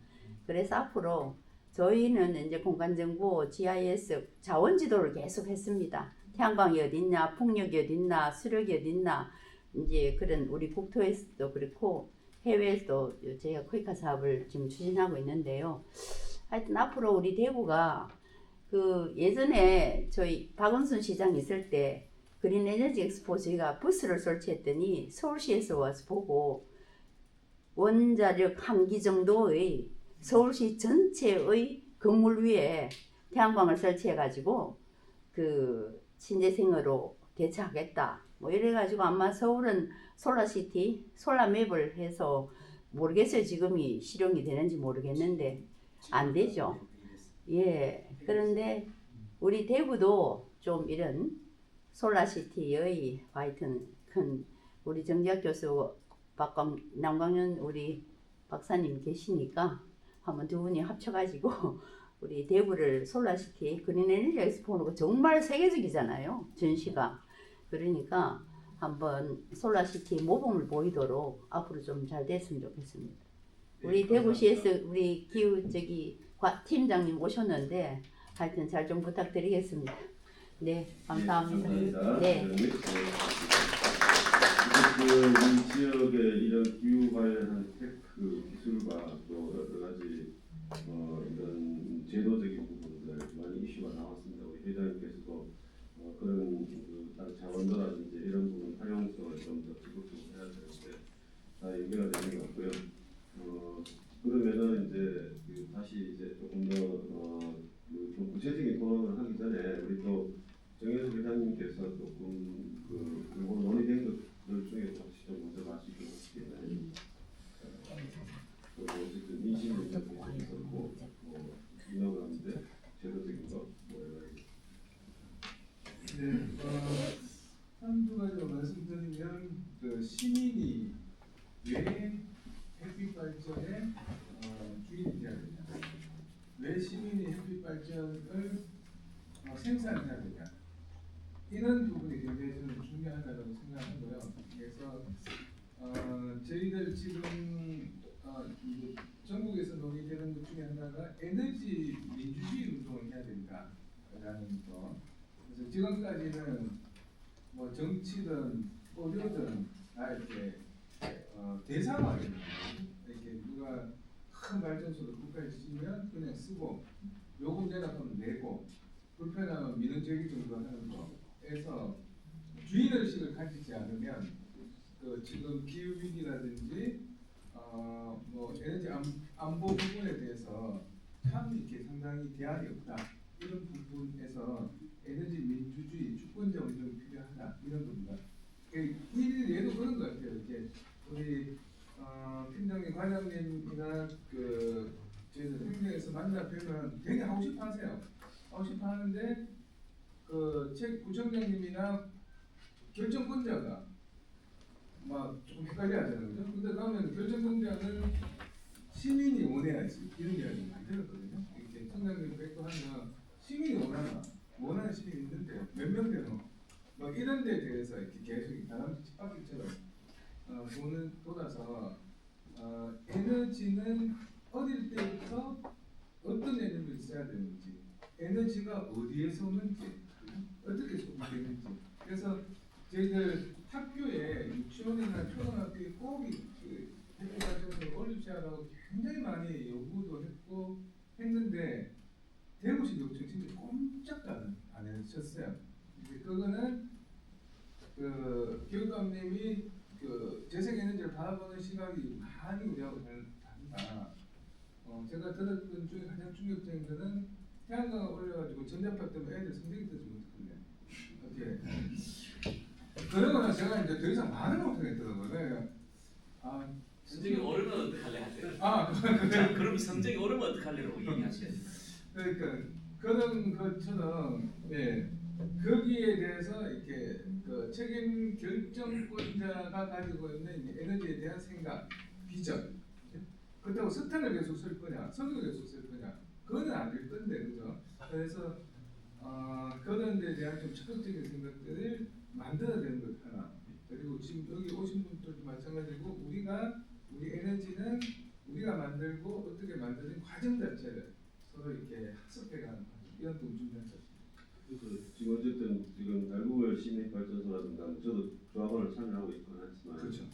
그래서 앞으로 저희는 이제 공간정보, GIS, 자원지도를 계속 했습니다. 태양광이 어딨냐, 풍력이 어딨나, 수력이 어딨나, 이제 그런 우리 국토에서도 그렇고 해외에서도 저희가 코이카 사업을 지금 추진하고 있는데요. 하여튼 앞으로 우리 대구가 예전에 저희 박은순 시장 있을 때 그린 에너지 엑스포 저희가 부스를 설치했더니 서울시에서 와서 보고 원자력 1기 정도의 서울시 전체의 건물 위에 태양광을 설치해가지고 신재생으로 대처하겠다. 뭐 이래가지고 아마 서울은 솔라시티, 솔라맵을 해서 모르겠어요. 지금이 실용이 되는지 모르겠는데 안 되죠. 예. 그런데 우리 대구도 좀 이런 솔라시티의 하여튼 큰 우리 정재학 교수, 남광윤 우리 박사님 계시니까 한번 두 분이 합쳐가지고 우리 대구를 솔라시티 그린 에너지 엑스포는 정말 세계적이잖아요. 전시가. 그러니까 한번 솔라시티 모범을 보이도록 앞으로 좀 잘 됐으면 좋겠습니다. 우리 대구시에서 우리 팀장님 오셨는데 하여튼 잘 좀 부탁드리겠습니다. 네, 감사합니다. 감사합니다. 네. 이 지역의 이런 기후 관련한 테크 기술과 또 여러 가지 이런 제도적인 부분들 많이 이슈가 나왔습니다. 우리 회장님께서도 그런 자원도라든지 이런 부분 활용성을 좀 더 적극적으로 해야 되는데 다 연계가 되는 것 같고요. 그러면은 이제 다시 이제 조금 더 좀 구체적인 토론을 하기 전에 우리 또 정혜수 회장님께서 조금 이번 논의된 것들 중에 혹시 좀 먼저 말씀해 주시겠나요? 어쨌든 인식 문제도 있었고 인허가인데 제도적인 거 네, 한두 가지로 말씀드리면 시민이 왜 햇빛 발전에 주인이 돼야 되냐, 왜 시민이 햇빛 발전을 생산해야 되냐, 이런 부분이 굉장히 저는 중요하다고 생각하고요. 그래서 저희들 지금 전국에서 논의되는 것 중에 하나가 에너지 민주주의 운동을 해야 된다라는 거. 그래서 지금까지는 뭐 정치든 어디든 다 이렇게 대상화되는 거예요. 이렇게 누가 큰 발전소를 국가에 지으면 그냥 쓰고 요금 내라면 내고 불편하면 민원제기 정도 하는 거에서 주인의식을 가지지 않으면 그 지금 기후 위기라든지 뭐 에너지 안보 부분에 대해서 참 이렇게 상당히 대안이 없다 이런 부분에서 에너지 민주주의 주권적으로 좀 필요하다 이런 겁니다. 이 예도 그런 것 같아요. 이렇게 우리 팀장님 과장님이나 그 저희들 행정에서 만나 뵈면 되게 하고 싶어 하세요. 하고 싶어 하는데 그 구청장님이나 결정권자가 막 조금 헷갈려 하잖아요. 그죠? 근데 그러면 결정권자는 시민이 원해야지 이런 이야기 많이 들었거든요. 이렇게 청장님 뵙고 하면 시민이 원하는 시민이 있는데 몇 명 되노? 막 이런 데에 대해서 이렇게 계속 다람쥐 쳇바퀴처럼 돌아서 에너지는 어릴 때부터 어떤 에너지를 써야 되는지 에너지가 어디에서 오는지 어떻게 소비되는지 그래서 저희들 학교에 유치원이나 초등학교에 꼭 햇빛발전소를 올립시라고 굉장히 많이 요구도 했고 했는데 대구시 교육청 진짜 꼼짝도 안 하셨어요. 그거는 그 교육감님이 그 재생에너지를 바라보는 시각이 많이 우리하고 다르다. 제가 들었던 중에 가장 충격적인 거는 태양광을 올려가지고 전자파 때문에 애들 성적이 떨어지면 어떡하냐. 어떻게 그러거나 제가 이제 더 이상 말을 못하겠더라고요. 그래서 성적이 오르면 어떡할래 하세요? 그래. 그럼 성적이 오르면 어떡할래라고 얘기하셔야죠. 그러니까 그런 것처럼 거기에 대해서 이렇게 그 책임 결정권자가 가지고 있는 에너지에 대한 생각, 비전. 그렇다고 스탄을 계속 쓸 거냐, 석유를 계속 쓸 거냐, 그거는 안 될 건데, 그죠? 그래서 그런 데 대한 좀 적극적인 생각들을 만들어야 되는 것 하나. 그리고 지금 여기 오신 분들도 마찬가지고 우리 에너지는 우리가 만들고 어떻게 만드는 과정 자체를 서로 이렇게 학습해가는 과정, 이런 좀 중요한 것 같습니다. 지금 어쨌든 지금 달구별 시민발전소라든가 저도 조합원을 참여하고 있건 하지만 그렇죠.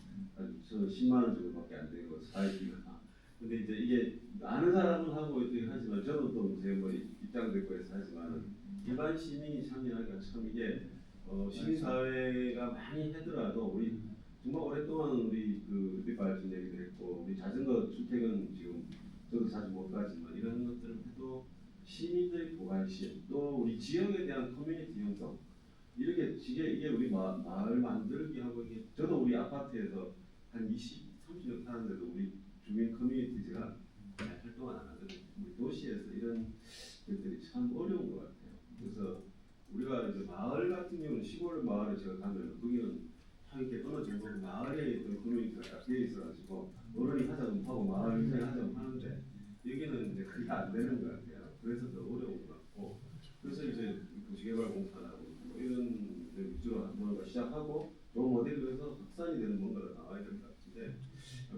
저는 10만 원 정도밖에 안 되고 사이비가. 근데 이제 이게 아는 사람은 하고 이렇게 하지만 저도 또 이제 뭐 입장도 있고 해서 하지만 일반 시민이 참여하기가 참 이게 시민사회가 많이 하더라도 우리 정말 오랫동안 우리 그 햇빛발전 얘기도 했고 우리 자전거 주택은 지금 저도 자주 못 가지만 이런 것들을 해도 시민들의 고관심 또 우리 지역에 대한 커뮤니티 형성 이렇게 이게 우리 마을 만들기 하고 이게 저도 우리 아파트에서 한 30년 사는데도 우리 주민 커뮤니티가 잘 활동을 안 하거든요. 우리 도시에서 이런 것들이 참 어려운 것 같아요. 그래서 우리가 이제 마을 같은 경우는 시골 마을에 제가 가면 거기는 이렇게 어느 정도 마을에 있던 커뮤니티가 딱 되어 있어가지고 어른이 하자면 하고 마을 인생이 하자면 하는데 여기는 이제 그게 안 되는 것 같아요. 그래서 더 어려운 것 같고 그래서 이제 도시개발 공사하고 뭐 이런 위주로 뭔가 시작하고 좋은 모델로 해서 확산이 되는 뭔가가 나와야 될 것 같은데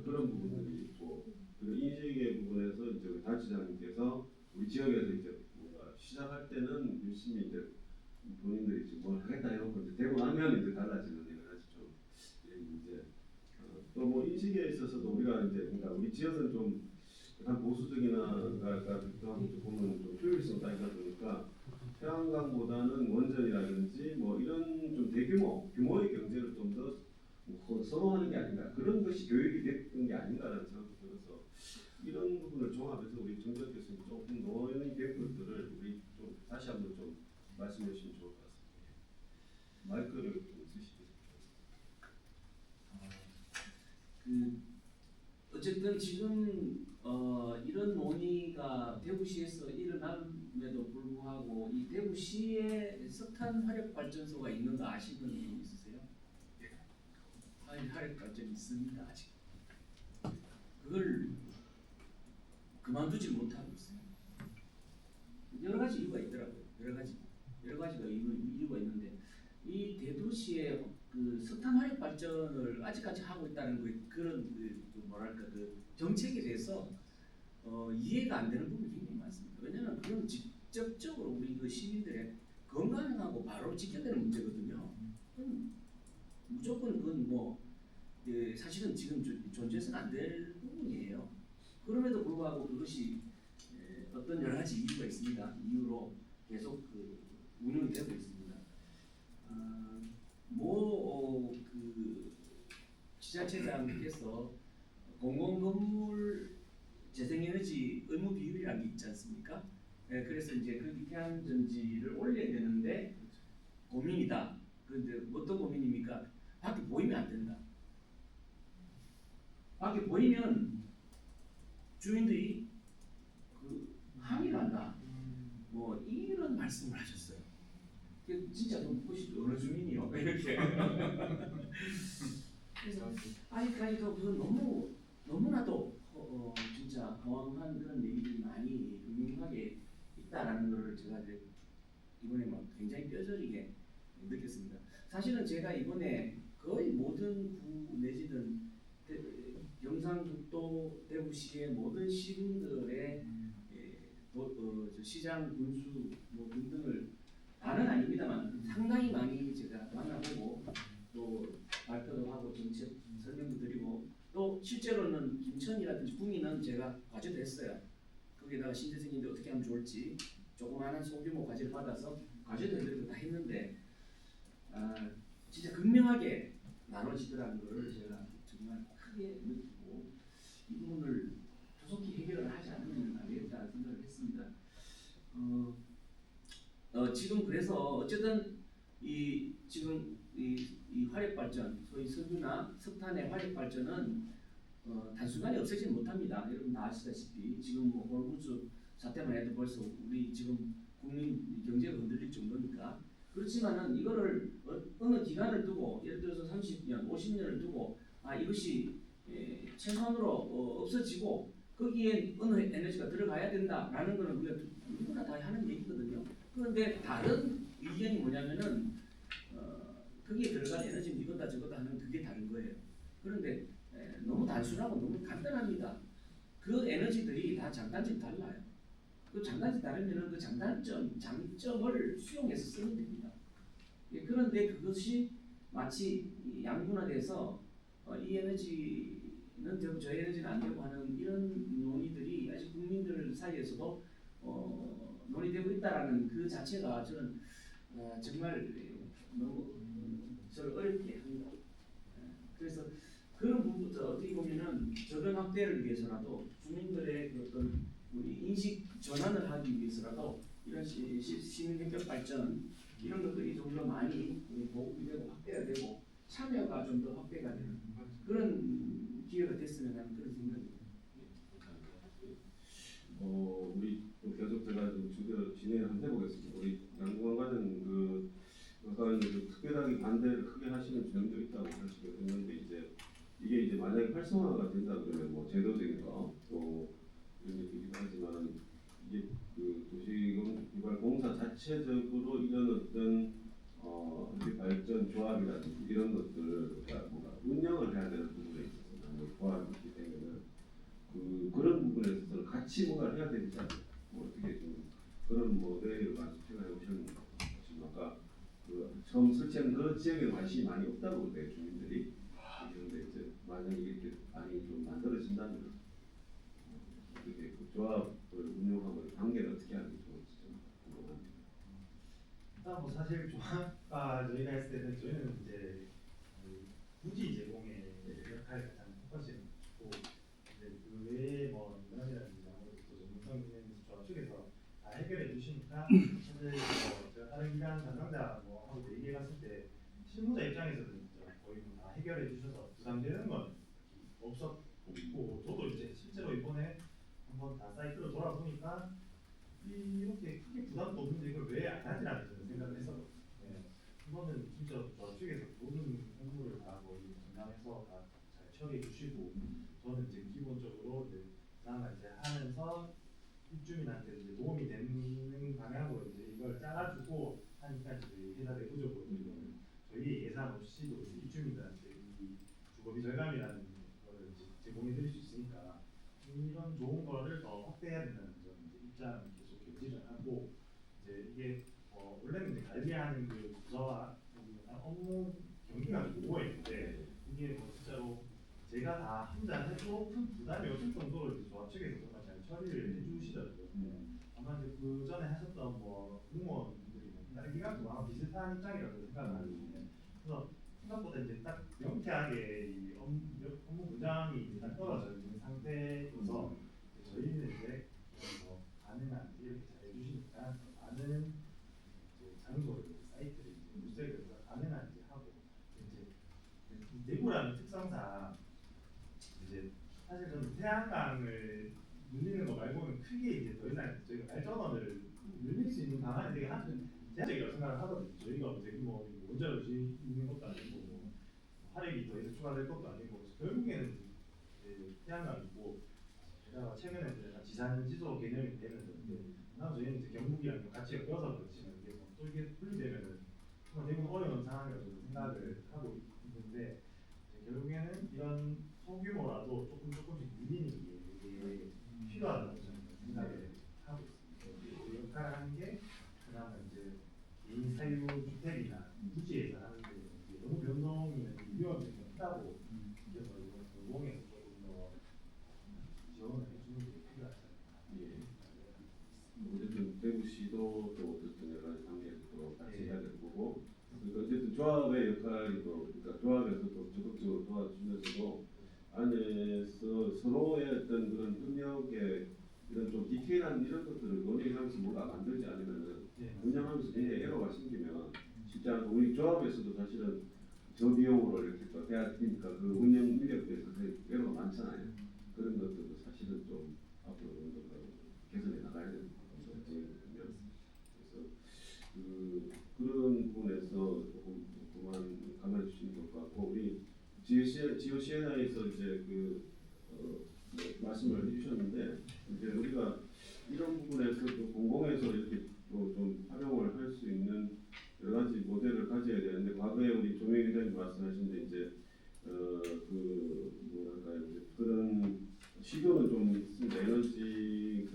그런 부분들이 있고 그리고 인식의 부분에서 이제 우리 단체장님께서 우리 지역에서 이제 뭔가 시작할 때는 열심히 이제 본인들이 이제 뭘 하겠다 이러고 이제 되고 나면 이제 달라지는 이런 아주 좀 이제 또 뭐 인식에 있어서도 우리가 이제 그러니까 우리 지역은 좀 약간 보수적이나 하고 보면 좀 효율성 따지다 보니까 태양광보다는 원전이라든지 뭐 이런 좀 규모의 경제를 좀 더 선호하는 게 아닌가 그런 것이 교육이 됐던 게 아닌가라는 생각도 들어서 이런 부분을 종합해서 우리 정적 교수님 조금 논의 된 것들을 우리 좀 다시 한번 좀 말씀해 주시면 좋을 것 같습니다. 마이크를 좀 쓰시겠습니다. 어쨌든 지금 이런 논의가 대구시에서 일어남에도 불구하고 이 대구시에 석탄 화력 발전소가 있는 거 아시는 분 있으세요? 화력 발전이 있습니다 아직. 그걸 그만두지 못하고 있어요. 여러 가지 이유가 있더라고요. 여러 가지가 이유가 있는데 이 대도시에 그 석탄 화력 발전을 아직까지 하고 있다는 그런 뭐랄까 그 정책에 대해서 이해가 안 되는 부분이 굉장히 많습니다. 왜냐하면 그건 직접적으로 우리 그 시민들의 건강하고 바로 지켜야 되는 문제거든요. 그건 무조건 그건 뭐 사실은 지금 존재해서는 안 될 부분이에요. 그럼에도 불구하고 그것이 어떤 여러 가지 이유가 있습니다. 이유로 계속 운영이 되고 있습니다. 그 지자체장께서 공공건물 재생에너지 의무 비율이라는 게 있지 않습니까? 그래서 이제 그 미세한 전지를 올려야 되는데 고민이다. 그런데 어떤 고민입니까? 밖에 보이면 안 된다. 밖에 보이면 주민들이 항의를 한다. 뭐 이런 말씀을 하셨어요. 진짜 좀 묻고 싶죠. 어느 주민이요? 이렇게. 그래서 아직까지도 그건 너무나도 진짜 허황한 그런 얘기들이 많이 음흉하게 있다라는 것을 제가 이제 이번에 막 굉장히 뼈저리게 느꼈습니다. 사실은 제가 이번에 거의 모든 구 내지는 경상북도 대구시의 모든 시군들의 시장 군수 뭐 등등을 다는 아닙니다만 상당히 많이 제가 만나보고 또 발표도 하고 정책 설명도 드리고 또 실제로는 김천이라든지 구미는 제가 과제도 했어요. 거기다가 신대생인데 어떻게 하면 좋을지 조그마한 소규모 과제를 받아서 과제도 해드리고 다 했는데 진짜 극명하게 나눠지더라는 것을 제가 정말 크게 느끼고 이 부분을 조속히 해결을 하지 않으면 안 되겠다는 생각을 했습니다. 지금 그래서 어쨌든 지금 이 화력 발전, 소위 석유나 석탄의 화력 발전은 단순간에 없애지 못합니다. 여러분 다 아시다시피 지금 뭐 호르무즈 사태만 해도 벌써 우리 지금 국민 경제가 흔들릴 정도니까. 그렇지만은 이거를 어느 기간을 두고 예를 들어서 30년, 50년을 두고 이것이 최소한으로 없어지고 거기에 어느 에너지가 들어가야 된다라는 거는 우리가 누구나 다 하는 얘기거든요. 그런데 다른 의견이 뭐냐면은 거기에 들어간 에너지는 이거다 저거다 하는 그게 다른 거예요. 그런데 너무 단순하고 너무 간단합니다. 그 에너지들이 다 장단점이 달라요. 그 장단점이 다르면은 그 장점을 수용해서 쓰면 됩니다. 그런데 그것이 마치 양분화돼서 이 에너지는 되고 저 에너지는 안 되고 하는 이런 논의들이 아직 국민들 사이에서도 논의되고 있다라는 그 자체가 저는 정말 너무 저를 어렵게 합니다. 그래서 그런 부분부터 어떻게 보면은 저변 확대를 위해서라도 주민들의 어떤 우리 인식 전환을 하기 위해서라도 이런 시민행정 발전 이런 것들이 좀 더 많이 보급이 되고 확대가 되고 참여가 좀 더 확대가 되는 그런 기회가 됐으면 하는 그런 생각입니다. 우리 또 계속 제가 좀 진행을 한번 해보겠습니다. 우리 양궁관과는 아까 특별하게 반대를 크게 하시는 주장도 있다고 하시는데 이게 이제 만약에 활성화가 된다 그러면 뭐 제도적인 또 이런 게 되기도 하지만 이게 도시개발공사 자체적으로 이런 어떤 발전 조합이라든지 이런 것들을 뭔가 운영을 해야 되는 부분에 있어서 조합이 있기 때문에 그런 부분에 있어서는 같이 뭔가를 해야 되지 않을까 어떻게 좀 그런 모델을 생각해 보셨는지 지금 아까 처음 설치한 그 지역에 관심이 많이 없다고 그래요 주민들이. 그런데 이제 만약에 이렇게 많이 좀 만들어진다면 어떻게 그 조합을 운영하고 관계를 어떻게 하는 게 좋을지 좀 궁금합니다. 일단 뭐 사실 조합과 저희가 했을 때는 저희는 이제 부지 제공의 역할이 가장 컸고 이제 그 외에 뭐 인간이라든지 아무래도 또 전문성 있는 조합 쪽에서 다 해결해 주시니까 사실 제가 다른 기관 담당자 하고 얘기해 봤을 때 실무자 입장에서는 거의 다 해결해 주셔서 부담되는 건 없었고 저도 이제 실제로 이번에 한번 다 사이트로 돌아보니까 이렇게 크게 부담도 없는데 이걸 왜 안 하지라는 저는 생각을 했었거든요. 이거는 진짜 저쪽에서 모든 업무를 다 거의 전담해서 다 잘 처리해 주시고 저는 이제 기본적으로 그나마 이제 하면서 입주민한테 이제 도움이 되는 방향으로 이제 이걸 짜가지고 하니까 이제 회사 내부적으로 이거는 저희 예산 없이도 입주민들한테 이 주거비 절감이라는 거를 이제 제공해드릴 수 있으니까 이런 좋은 거를 더 확대해야 된다는 점 입장을 계속 유지를 하고 이제 이게 원래는 이제 관리하는 그 부서와 업무 경기가 모호해 있는데 이게 뭐 진짜로 제가 다 혼자 해도 큰 부담이 없을 정도로 이제 조합 측에서 정말 잘 처리를 해주시더라고요. 아마 이제 그 전에 하셨던 뭐 공무원분들이 다른 기관 동안 비슷한 입장이라고 생각을 하거든요. 그래서 생각보다 이제 딱 명쾌하게 이 업무 분장이 이제 딱 떨어져 있는 상태여서 저희는 이제 뭐 가능한지 이렇게 잘 해주시니까 많은 이제 장소를 사이트를 이제 물색을 해서 가능한지 하고 이제 이 대구라는 특성상 이제 사실 저는 태양광을 늘리는 거 말고는 크게 이제 더 이상 저희가 발전원을 늘릴 수 있는 방안이 되게 한 제한적이라고 생각을 하거든요. 저희가 뭐 되게 뭐 원자로 짓는 것도 아니고 뭐 화력이 더 이상 추가될 것도 아니고 그래서 결국에는 이제 태양광이고 제가 최근에 이제 약간 지산지소 개념이 되는 건데 나 저희는 이제 경북이랑 같이 엮여서 그렇지만 이게 뭐또 이게 분리되면은 정말 대부분 어려운 상황이라고 저는 생각을 하고 있는데 결국에는 이런 소규모라도 조금씩 늘리는 게 되게 필요하다고 저는 생각을 하고 있습니다. 그 역할을 하는 게 그나마 이제 개인 사유 주택이나 부지에서 하는 게 너무 변동이 위험이 크다고 느껴서 이번 공공에서 조금 더 지원을 해주는 게 필요하지 않나. 어쨌든 대구시도 또 어쨌든 여러 가지 단계에서 같이 해야 될 거고, 그러니까 어쨌든 조합의 역할이 또 그러니까 조합에서 또 적극적으로 도와주면서도 안에서 서로의 어떤 그런 협력의 이런 좀 디테일한 이런 것들을 논의하면서 뭐가 만들지 않으면은 운영하면서 굉장히 에러가 생기면 쉽지 않고 우리 조합에서도 사실은 저비용으로 이렇게 또 해야 되니까 그 운영 인력들에서 에러가 많잖아요. 그런 것들도 사실은 좀 앞으로 좀 더 개선해 나가야 되는 걱정이거든요. 그래서 그런 부분에서 조금 그만 감안해 주시면 좋을 것 같고 우리 지오 시에나에서 이제 말씀을 해주셨는데 이제 우리가 이런 부분에서 또 공공에서 이렇게 또 좀 활용을 할 수 있는 여러 가지 모델을 가져야 되는데 과거에 우리 조명희 회장님 말씀하신데 이제 뭐랄까요 이제 그런 시도는 좀 있습니다. 에너지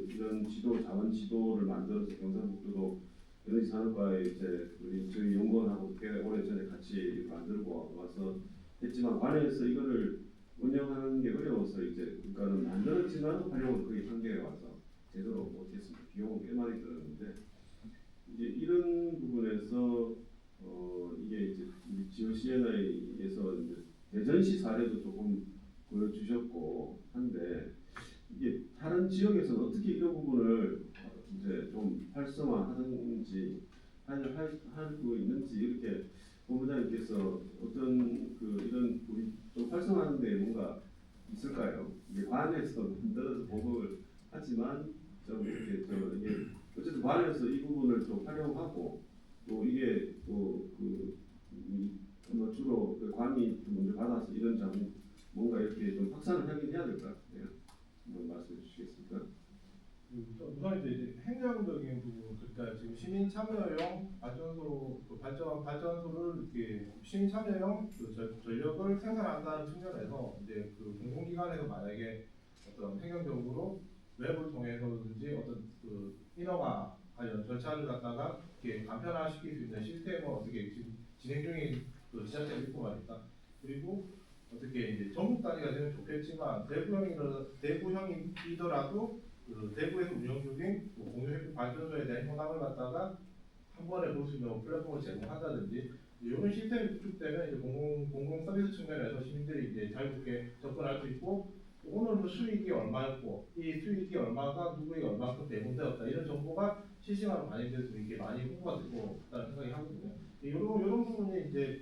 이런 지도 자원 지도를 만들어서 경상북도도 에너지 산업과에 이제 저희 연구원하고 꽤 오래 전에 같이 만들고 와서 했지만 관에서 이거를 운영하는 게 어려워서 이제 그러니까는 만들었지만 활용은 거의 한계에 와서 제대로 못했습니다. 비용은 꽤 많이 들었는데 이제 이런 부분에서 이게 이제 우리 지오 시에나에서 이제 대전시 사례도 조금 보여주셨고 한데 이게 다른 지역에서는 어떻게 이런 부분을 이제 좀 활성화하든지 할수 있는지 이렇게 본부장님께서 어떤 이런 우리 좀 활성화하는데 뭔가 있을까요? 이게 관에서 만들어서 보고를 하지만 좀 이렇게 이게 어쨌든 관에서 이 부분을 좀 활용하고 또 이게 뭐 주로 관이 먼저 받아서 이런 점 뭔가 이렇게 좀 확산을 하긴 해야 될 것 같아요. 한번 말씀해 주시겠습니까? 우선 이제 행정적인 부분, 그러니까 지금 시민 참여형 발전소를 이렇게 시민 참여형 전력을 생산한다는 측면에서 이제 공공기관에서 만약에 어떤 행정적으로 웹을 통해서든지 어떤 인허가 관련 절차를 갖다가 이렇게 간편화시킬 수 있는 시스템을 어떻게 지금 진행 중인 지자체가 있고 말입니다. 그리고 어떻게 이제 전국 단위가 되면 좋겠지만 대구형이더라도 대구에서 운영 중인 공유 햇빛 발전소에 대한 현황을 갖다가 한 번에 볼 수 있는 플랫폼을 제공한다든지 이런 시스템이 구축되면 이제 공공 서비스 측면에서 시민들이 이제 자유롭게 접근할 수 있고 오늘 뭐 수익이 얼마였고 이 수익이 얼마가 누구에게 얼마큼 배분되었다 이런 정보가 실시간으로 반영될 수 있게 많이 홍보가 되고 있다는 생각이 하거든요. 이런 부분이 이제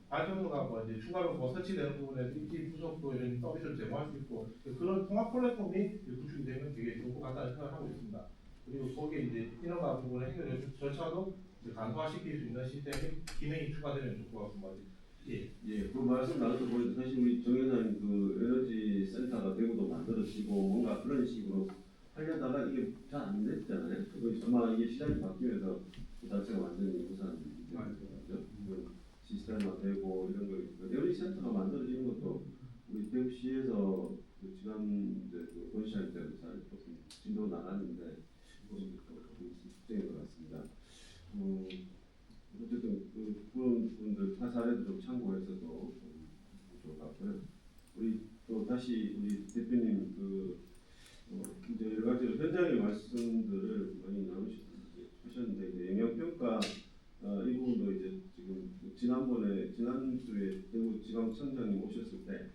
발전소가 뭐 이제 추가로 뭐 설치되는 부분에서 입지 부속도 이런 서비스를 제공할 수 있고 그런 통합 플랫폼이 구축이 되면 되게 좋을 것 같다는 생각을 하고 있습니다. 그리고 거기에 이제 인허가 부분의 행정 절차도 간소화시킬 수 있는 시스템이 기능이 추가되면 좋을 것 같습니다. 그 말씀 나눠서 보니까 사실 우리 정연한 에너지 센터가 대구도 만들어지고 뭔가 그런 식으로 하려다가 이게 잘 안 됐잖아요. 아마 이게 시장이 바뀌면서 그 자체가 완전히 우선 시스템화되고 이런 거 에너지 센터가 만들어지는 것도 우리 대구시에서 지난 이제 본시장 때도 잘 조금 진도 나갔는데 그런 것도 조금 특징인 것 같습니다. 어쨌든 그런 분들 타 사례도 좀 참고해서도 좋을 것 같고요. 우리 또 다시 우리 대표님 이제 여러 가지로 현장의 말씀들을 많이 나누셨는데 이제 영향평가 이 부분도 이제 지금 지난주에 대구 지방청장님 오셨을 때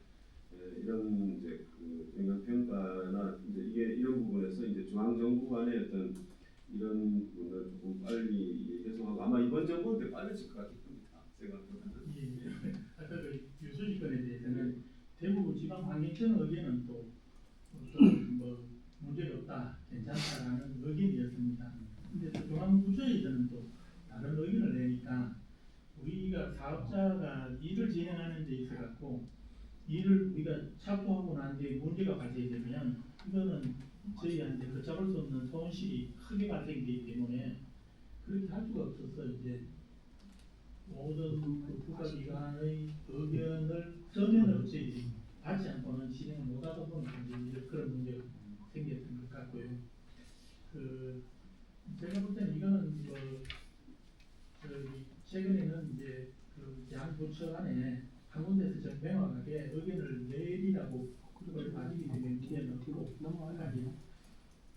이런 이제 영향평가나 이제 이게 이런 부분에서 이제 중앙 정부 간의 어떤 이런 부분을 조금 빨리 해소하고 아마 이번 정부 때 빨라질 것 같습니다. 생각보다는. 예. 아까 그 유수지 건에 대해서는 대구 지방환경청 의견은 또 뭐 문제가 없다, 괜찮다라는 의견이었습니다. 근데 또 중앙부처에서는 또 다른 의견을 내니까 우리가 사업자가 일을 진행하는 데 있어 갖고 일을 우리가 착수하고 난 뒤에 문제가 발생되면 이거는 저희한테 걷잡을 수 없는 손실이 크게 발생되기 때문에 그렇게 할 수가 없어서 이제 모든 그 국가기관의 의견을 전면으로 저희들이 받지 않고는 진행을 못하다 보니까 이제 그런 문제가 생겼던 것 같고요. 제가 볼 때는 이거는 최근에는 이제 양 부처 간에 한 군데서 좀 명확하게 의견을 내리라고 그걸 가지게 되면 문제는 없고 넘어가야지.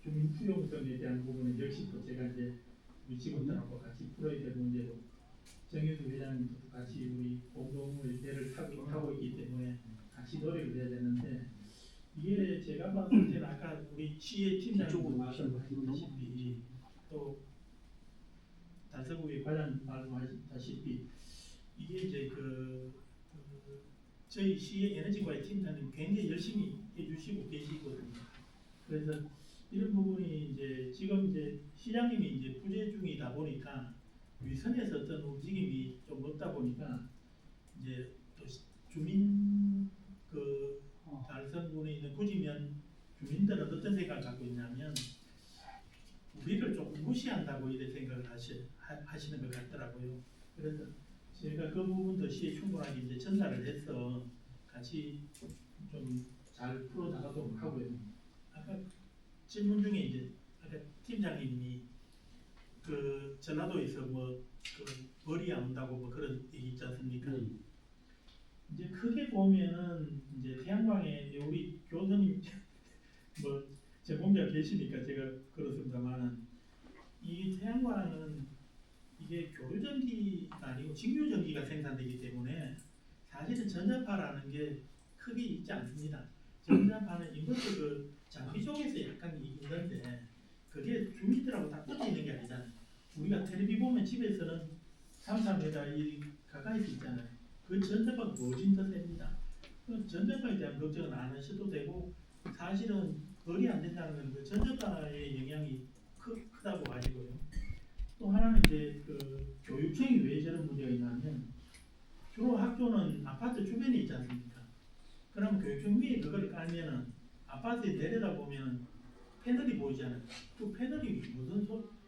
주민 수용성에 대한 부분은 역시 또 제가 이제 우리 직원들하고 같이 풀어야 될 문제로 정혜수 회장님도 같이 우리 공동의 배를 타고 있기 때문에 같이 노력을 해야 되는데 이게 제가 봤을 때는 아까 우리 시의 팀장님도 말씀하셨다시피 또 달서구의 과장 말씀하셨다시피 이게 이제 저희 시의 에너지과의 팀장님 굉장히 열심히 해주시고 계시거든요. 그래서 이런 부분이 이제 지금 이제 시장님이 이제 부재 중이다 보니까 위선에서 어떤 움직임이 좀 없다 보니까 이제 또 주민 달성군에 있는 구지면 주민들은 어떤 생각을 갖고 있냐면 우리를 조금 무시한다고 이렇게 생각을 하시는 것 같더라고요. 그래서 제가 그 부분도 시에 충분하게 이제 전달을 해서 같이 좀 잘 풀어 나가도록 하고요. 아까 질문 중에 이제 아까 팀장님이 전라도에서 벌이 안 온다고 뭐 그런 얘기 있지 않습니까? 이제 크게 보면은 이제 태양광에 우리 교수님 뭐 전공자 계시니까 제가 그렇습니다만은 이 태양광은 이게 교류전기가 아니고 직류전기가 생산되기 때문에 사실은 전자파라는 게 크게 있지 않습니다. 전자파는 인버터 장비 쪽에서 약간 있는데 그게 주민들하고 다 붙어 있는 게 아니잖아요. 우리가 텔레비 보면 집에서는 3m 가까이서 있잖아요. 그 전자파가 훨씬 더 셉니다. 그 전자파에 대한 걱정은 안 하셔도 되고 사실은 거리 안 된다는 건 그 전자파의 영향이 크다고 봐지고요. 또 하나는 이제 교육청이 왜 저런 문제가 있냐면 주로 학교는 아파트 주변에 있지 않습니까? 그러면 교육청 위에 그걸 깔면은 아파트에 내려다 보면 패널이 보이잖아요. 그 패널이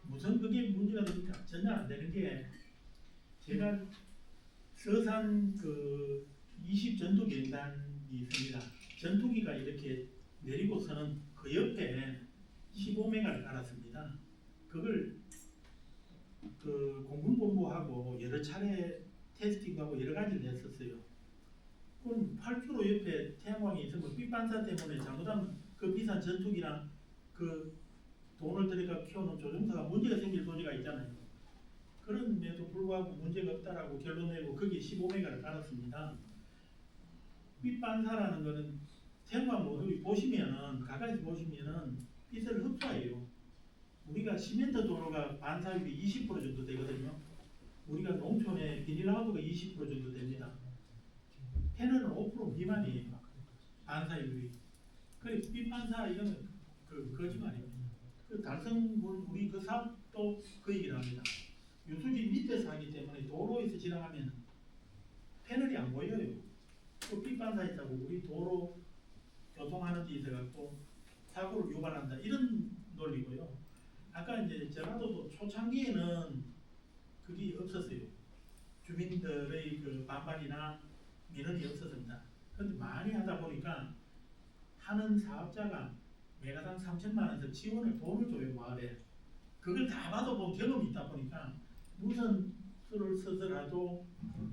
무슨 그게 문제가 됩니까? 전혀 안 되는 게 제가 서산 20 전투기 연단이 있습니다. 전투기가 이렇게 내리고서는 그 옆에 15메가를 깔았습니다. 그걸 공군본부하고 여러 차례 테스팅하고 여러 가지를 했었어요. 그럼 8km 옆에 태양광이 있으면 빛반사 때문에 잘못하면 그 비싼 전투기랑 그 돈을 들여가 키워놓은 조종사가 문제가 생길 소지가 있잖아요. 그런데도 불구하고 문제가 없다라고 결론 내고 거기에 15메가를 깔았습니다. 빛반사라는 거는 태양광 모듈이 보시면은 가까이서 보시면은 빛을 흡수해요. 우리가 시멘트 도로가 반사율이 20% 정도 되거든요. 우리가 농촌에 비닐하우스가 20% 정도 됩니다. 패널은 5% 미만이에요. 반사율이. 그래 빛반사 이거는 거짓말입니다. 달성군 우리 그 사업도 그 얘기를 합니다. 유수지 밑에서 하기 때문에 도로에서 지나가면 패널이 안 보여요. 또 빛반사 있다고 우리 도로 교통하는 데 있어갖고 사고를 유발한다 이런 논리고요. 아까 이제 전라도도 초창기에는 그게 없었어요. 주민들의 반발이나 민원이 없었습니다. 그런데 많이 하다 보니까 하는 사업자가 메가당 3천만 원에서 지원을 돈을 줘요 마을에. 그걸 다 받아본 경험이 있다 보니까 무슨 수를 쓰더라도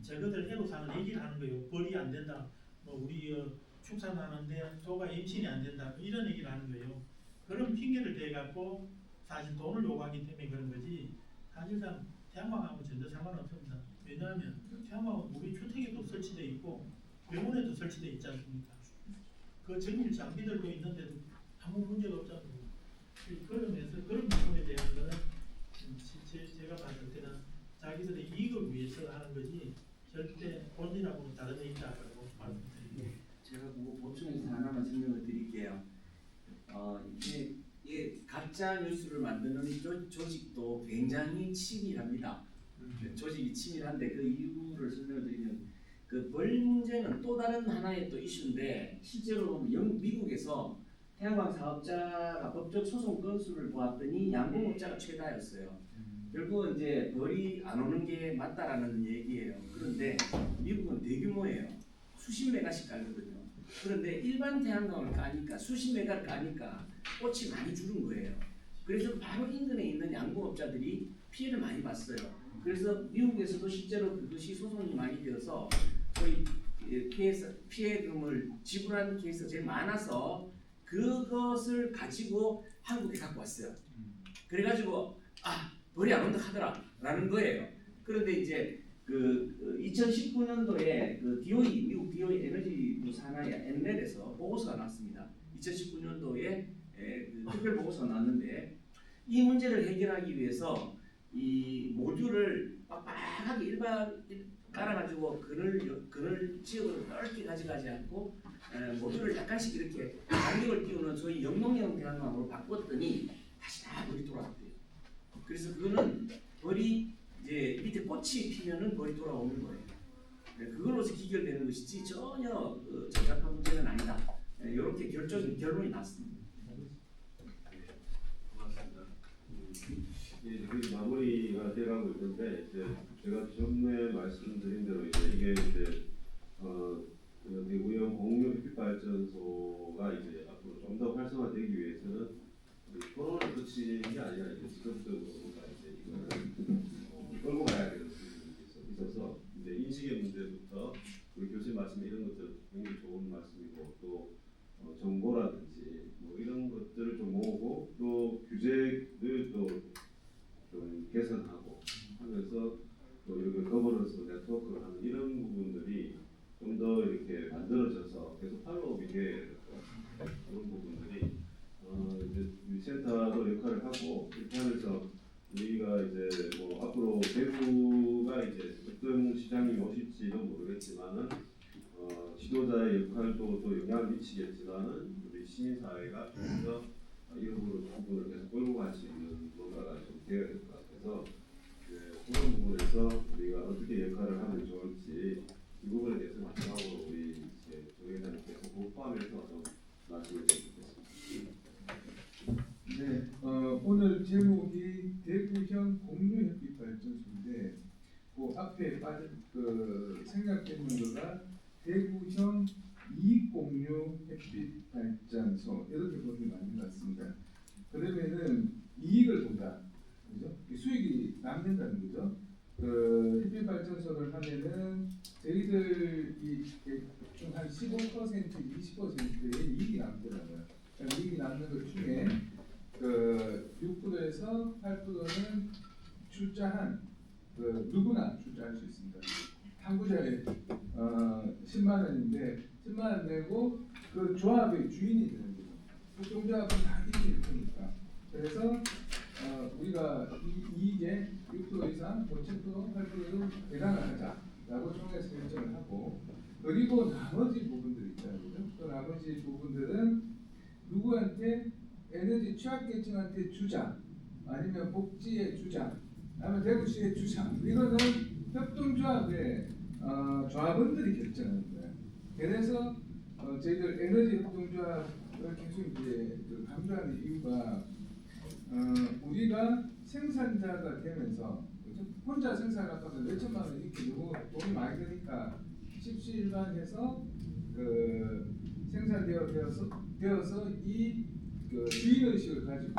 저것들 해로사는 얘기를 하는 거예요. 벌이 안 된다. 뭐 우리 축산하는데 소가 임신이 안 된다. 뭐 이런 얘기를 하는 거예요. 그런 핑계를 대갖고 사실 돈을 요구하기 때문에 그런 거지. 사실상 태양광하고 전혀 상관없습니다. 왜냐하면 태양광은 우리 주택에도 설치되어 있고 병원에도 설치되어 있지 않습니까? 그 정밀 장비들도 있는데도 아무 문제가 없잖아요. 그런 면에서 그런 부분에 대한 거는 제가 봤을 때는 자기들의 이익을 위해서 하는 거지 절대 본인하고는 다른 의미다라고 말씀드립니다. 제가 그거 보충해서 하나만 설명을 드릴게요. 이게 가짜 뉴스를 만드는 조직도 굉장히 치밀합니다. 조직이 치밀한데 그 이유를 설명을 드리면 그 벌 문제는 또 다른 하나의 또 이슈인데 실제로 미국에서 태양광 사업자가 법적 소송 건수를 보았더니 양봉업자가 최다였어요. 결국은 이제 벌이 안 오는 게 맞다라는 얘기예요. 그런데 미국은 대규모예요. 수십 메가씩 깔거든요. 그런데 일반 태양광을 까니까 수십 메가를 까니까 꽃이 많이 줄은 거예요. 그래서 바로 인근에 있는 양봉업자들이 피해를 많이 봤어요. 그래서 미국에서도 실제로 그것이 소송이 많이 되어서 거의 피해금을 지불하는 케이스가 제일 많아서 그것을 가지고 한국에 갖고 왔어요. 그래가지고 벌이 안 온다 하더라라는 거예요. 그런데 이제 그 2019년도에 그 DOE 미국 DOE 에너지 산하의 엔넷에서 보고서가 나왔습니다. 2019년도에 그 특별 보고서가 나왔는데 이 문제를 해결하기 위해서 이 모듈을 빡빡하게 일반 깔아가지고 그늘 지역으로 넓게 가져가지 않고 모듈을 약간씩 이렇게 간격을 띄우는 소위 영농형 태양광으로 바꿨더니 다시 다 벌이 돌아왔대요. 그래서 그거는 벌이 이제 밑에 꽃이 피면은 벌이 돌아오는 거예요. 그걸로서 기결되는 것이지 전혀 적합한 문제는 아니다. 이렇게 결론이 났습니다. 고맙습니다. 이제 마무리가 돼가고 있는데 이제 제가 전에 말씀드린 대로 이게 이제 대구형 공유 햇빛 발전소가 이제 앞으로 좀 더 활성화되기 위해서는 토론을 거치는 게 아니라 이제 직접적으로 뭔가 이제 이거는 끌고 가야 되는 부분이 있어서 이제 인식의 문제부터 우리 교수님 말씀 이런 것들 굉장히 좋은 말씀이고 또 정보라든지 뭐 이런 것들을 좀 모으고 또 규제를 또 좀 개선하고 하면서 또 이렇게 거버넌스 네트워크를 하는 이런 부분들이 좀 더 이렇게 만들어져서 계속 팔로우업이 돼야 되고 그런 부분들이 이제 우리 센터도 역할을 하고 이렇게 하면서 우리가 이제 뭐 앞으로 대구가 이제 어떤 시장이 오실지도 모르겠지만은 지도자의 역할도 또 영향을 미치겠지만은 우리 시민사회가 좀 더 이런 부분을 계속 끌고 갈 수 있는 뭔가가 좀 되어야 될 것 같아서 그런 부분에서 우리가 어떻게 역할을 하면 좋을지 이 부분에 대해서 마지막으로 우리 정회장님께서 포함해서 좀 말씀해 주시겠습니다. 네, 오늘 제목이 대구형 공유 햇빛 발전소인데 그 앞에 빠진 그 생략된 거가 대구형 이익 공유 햇빛 발전소 이렇게 보는 게 맞는 것 같습니다. 그러면은 이익을 본다, 그죠? 수익이 남는다는 거죠. 그 햇빛 발전소를 하면은 저희들이 대충 한 15%, 20%의 이익이 남더라고요. 그러니까 이익이 남는 것 중에 그 6%에서 8%는 출자한 그 누구나 출자할 수 있습니다. 한 구자에 10만 원인데 10만 원 내고 그 조합의 주인이 되는 거죠. 협동조합은 다 이익일 테니까. 그래서 우리가 이익의 6% 이상, 뭐 7%, 8%를 배당을 하자라고 총회에서 결정을 하고 그리고 나머지 부분들이 있잖아요. 그 나머지 부분들은 누구한테 에너지 취약계층한테 주자, 아니면 복지에 주자, 아니면 대구시에 주자. 이거는 협동조합의 조합원들이 결정하는 거예요. 그래서 저희들 에너지 협동조합을 계속 이제 강조하는 이유가 우리가 생산자가 되면서 혼자 생산하면 몇천만 원 이렇게 너무 돈이 많이 드니까 십시일반해서 그 생산되어서 이 그 주인의식을 가지고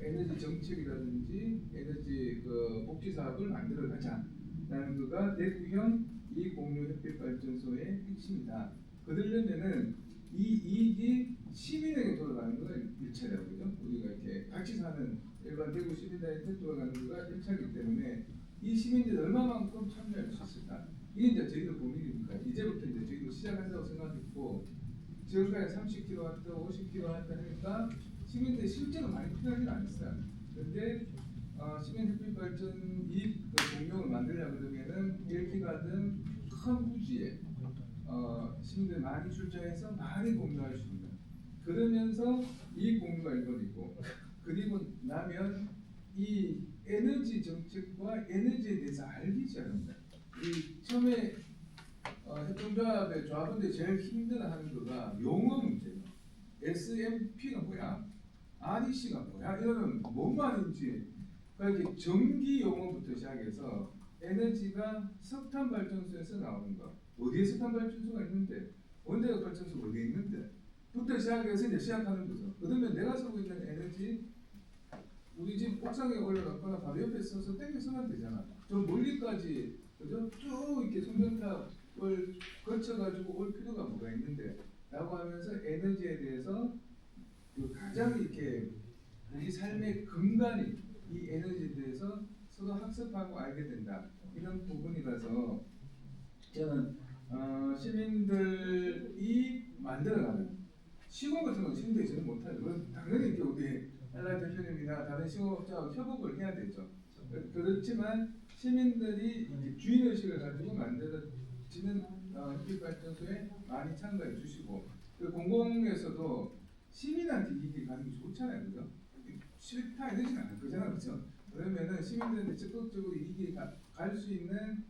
에너지 정책이라든지 에너지 그 복지 사업을 만들어 가자라는 거가 대구형 이공유 햇빛 발전소의 핵심이다. 그러려면은 이 이익이 시민에게 돌아가는 거가 1차라고 그죠? 우리가 이렇게 같이 사는 일반 대구 시민들한테 돌아가는 거가 1차이기 때문에 이 시민들이 얼마만큼 참여할 수 있을까? 이게 이제 저희들 고민이니까 이제부터 이제 저희도 시작한다고 생각했고 지금까지 30kW, 50kW 하니까 시민들이 실제로 많이 필요하지는 않았어요. 그런데 시민 햇빛 발전 이익 공룡을 만들려고 그러면은 1기가든 큰 부지에 시민들 많이 출자해서 많이 공유할 수 있는 그러면서 이익 공유가 이루어지고 그리고 나면 이 에너지 정책과 에너지에 대해서 알기 시작합니다. 이 처음에 협동조합의 조합원들이 제일 힘들어하는 거가 용어 문제예요. SMP가 뭐야? REC가 뭐야? 이러면 뭔 말인지 그러니까 전기 용어부터 시작해서 에너지가 석탄 발전소에서 나오는 거 어디에 석탄 발전소가 있는데 원자력 발전소가 어디에 있는데 부터 시작해서 이제 시작하는 거죠. 그러면 내가 쓰고 있는 에너지 우리 집 옥상에 올려놨거나 바로 옆에 서서 땡겨서면 되잖아. 저 멀리까지 그죠? 쭉 이렇게 송전탑을 거쳐가지고 올 필요가 뭐가 있는데 라고 하면서 에너지에 대해서 그 가장 이렇게 우리 삶의 근간이 이 에너지에 대해서 서로 학습하고 알게 된다. 이런 부분이라서 저는 시민들이 만들어가는 시공 같은 건 시민들이 저는 못하죠. 그건 당연히 이렇게 우리 엘라 대표님이나 다른 시공업자와 협업을 해야 되죠. 그렇지만 시민들이 이제 주인의식을 가지고 만들어지는 햇빛발전소에 많이 참가해 주시고 그 공공에서도 시민한테 이익이 가는 게 좋잖아요. 그죠? 싫다 이러지는 않을 거잖아요. 그죠? 그러면은 시민들한테 적극적으로 이익이 갈 수 있는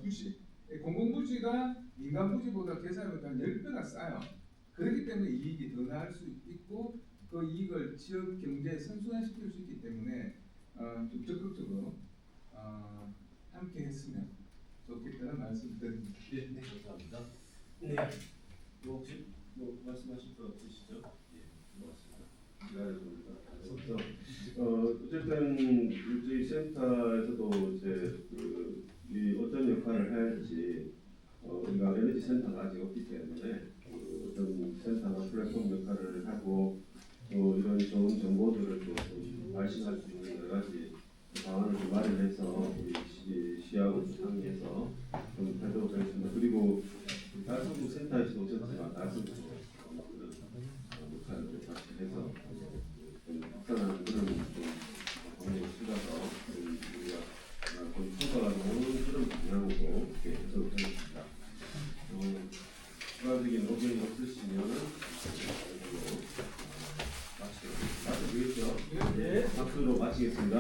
부지 공공부지가 민간부지보다 계산하면 한 10배가 싸요. 그렇기 때문에 이익이 더 나을 수 있고 그 이익을 지역 경제에 선순환시킬 수 있기 때문에 좀 적극적으로 함께 했으면 좋겠다는 말씀 드립니다. 네, 감사합니다. 네. 혹시 말씀하실 거 없으시죠? 예, 고맙습니다. 어쨌든 저희 센터에서도 이제 이 어떤 역할을 해야 할지 우리가 에너지 센터가 아직 없기 때문에 어떤 센터나 플랫폼 역할을 하고 또 이런 좋은 정보들을 좀 발신할 수 있는 여러 가지 방안을 좀 마련해서 우리 시하고 상의해서 좀 하도록 하겠습니다. 그리고 달성부 센터에서도 오셨지만 달성부 그런 역할을 같이 해서 좀 확산하는 그런 방법을 찾아서 우리가 거의 평가가 오는 그런 방향으로 이렇게 해석을 하겠습니다. 추가적인 의견이 없으시면은 마치겠습니다. 박수로 마치겠습니다.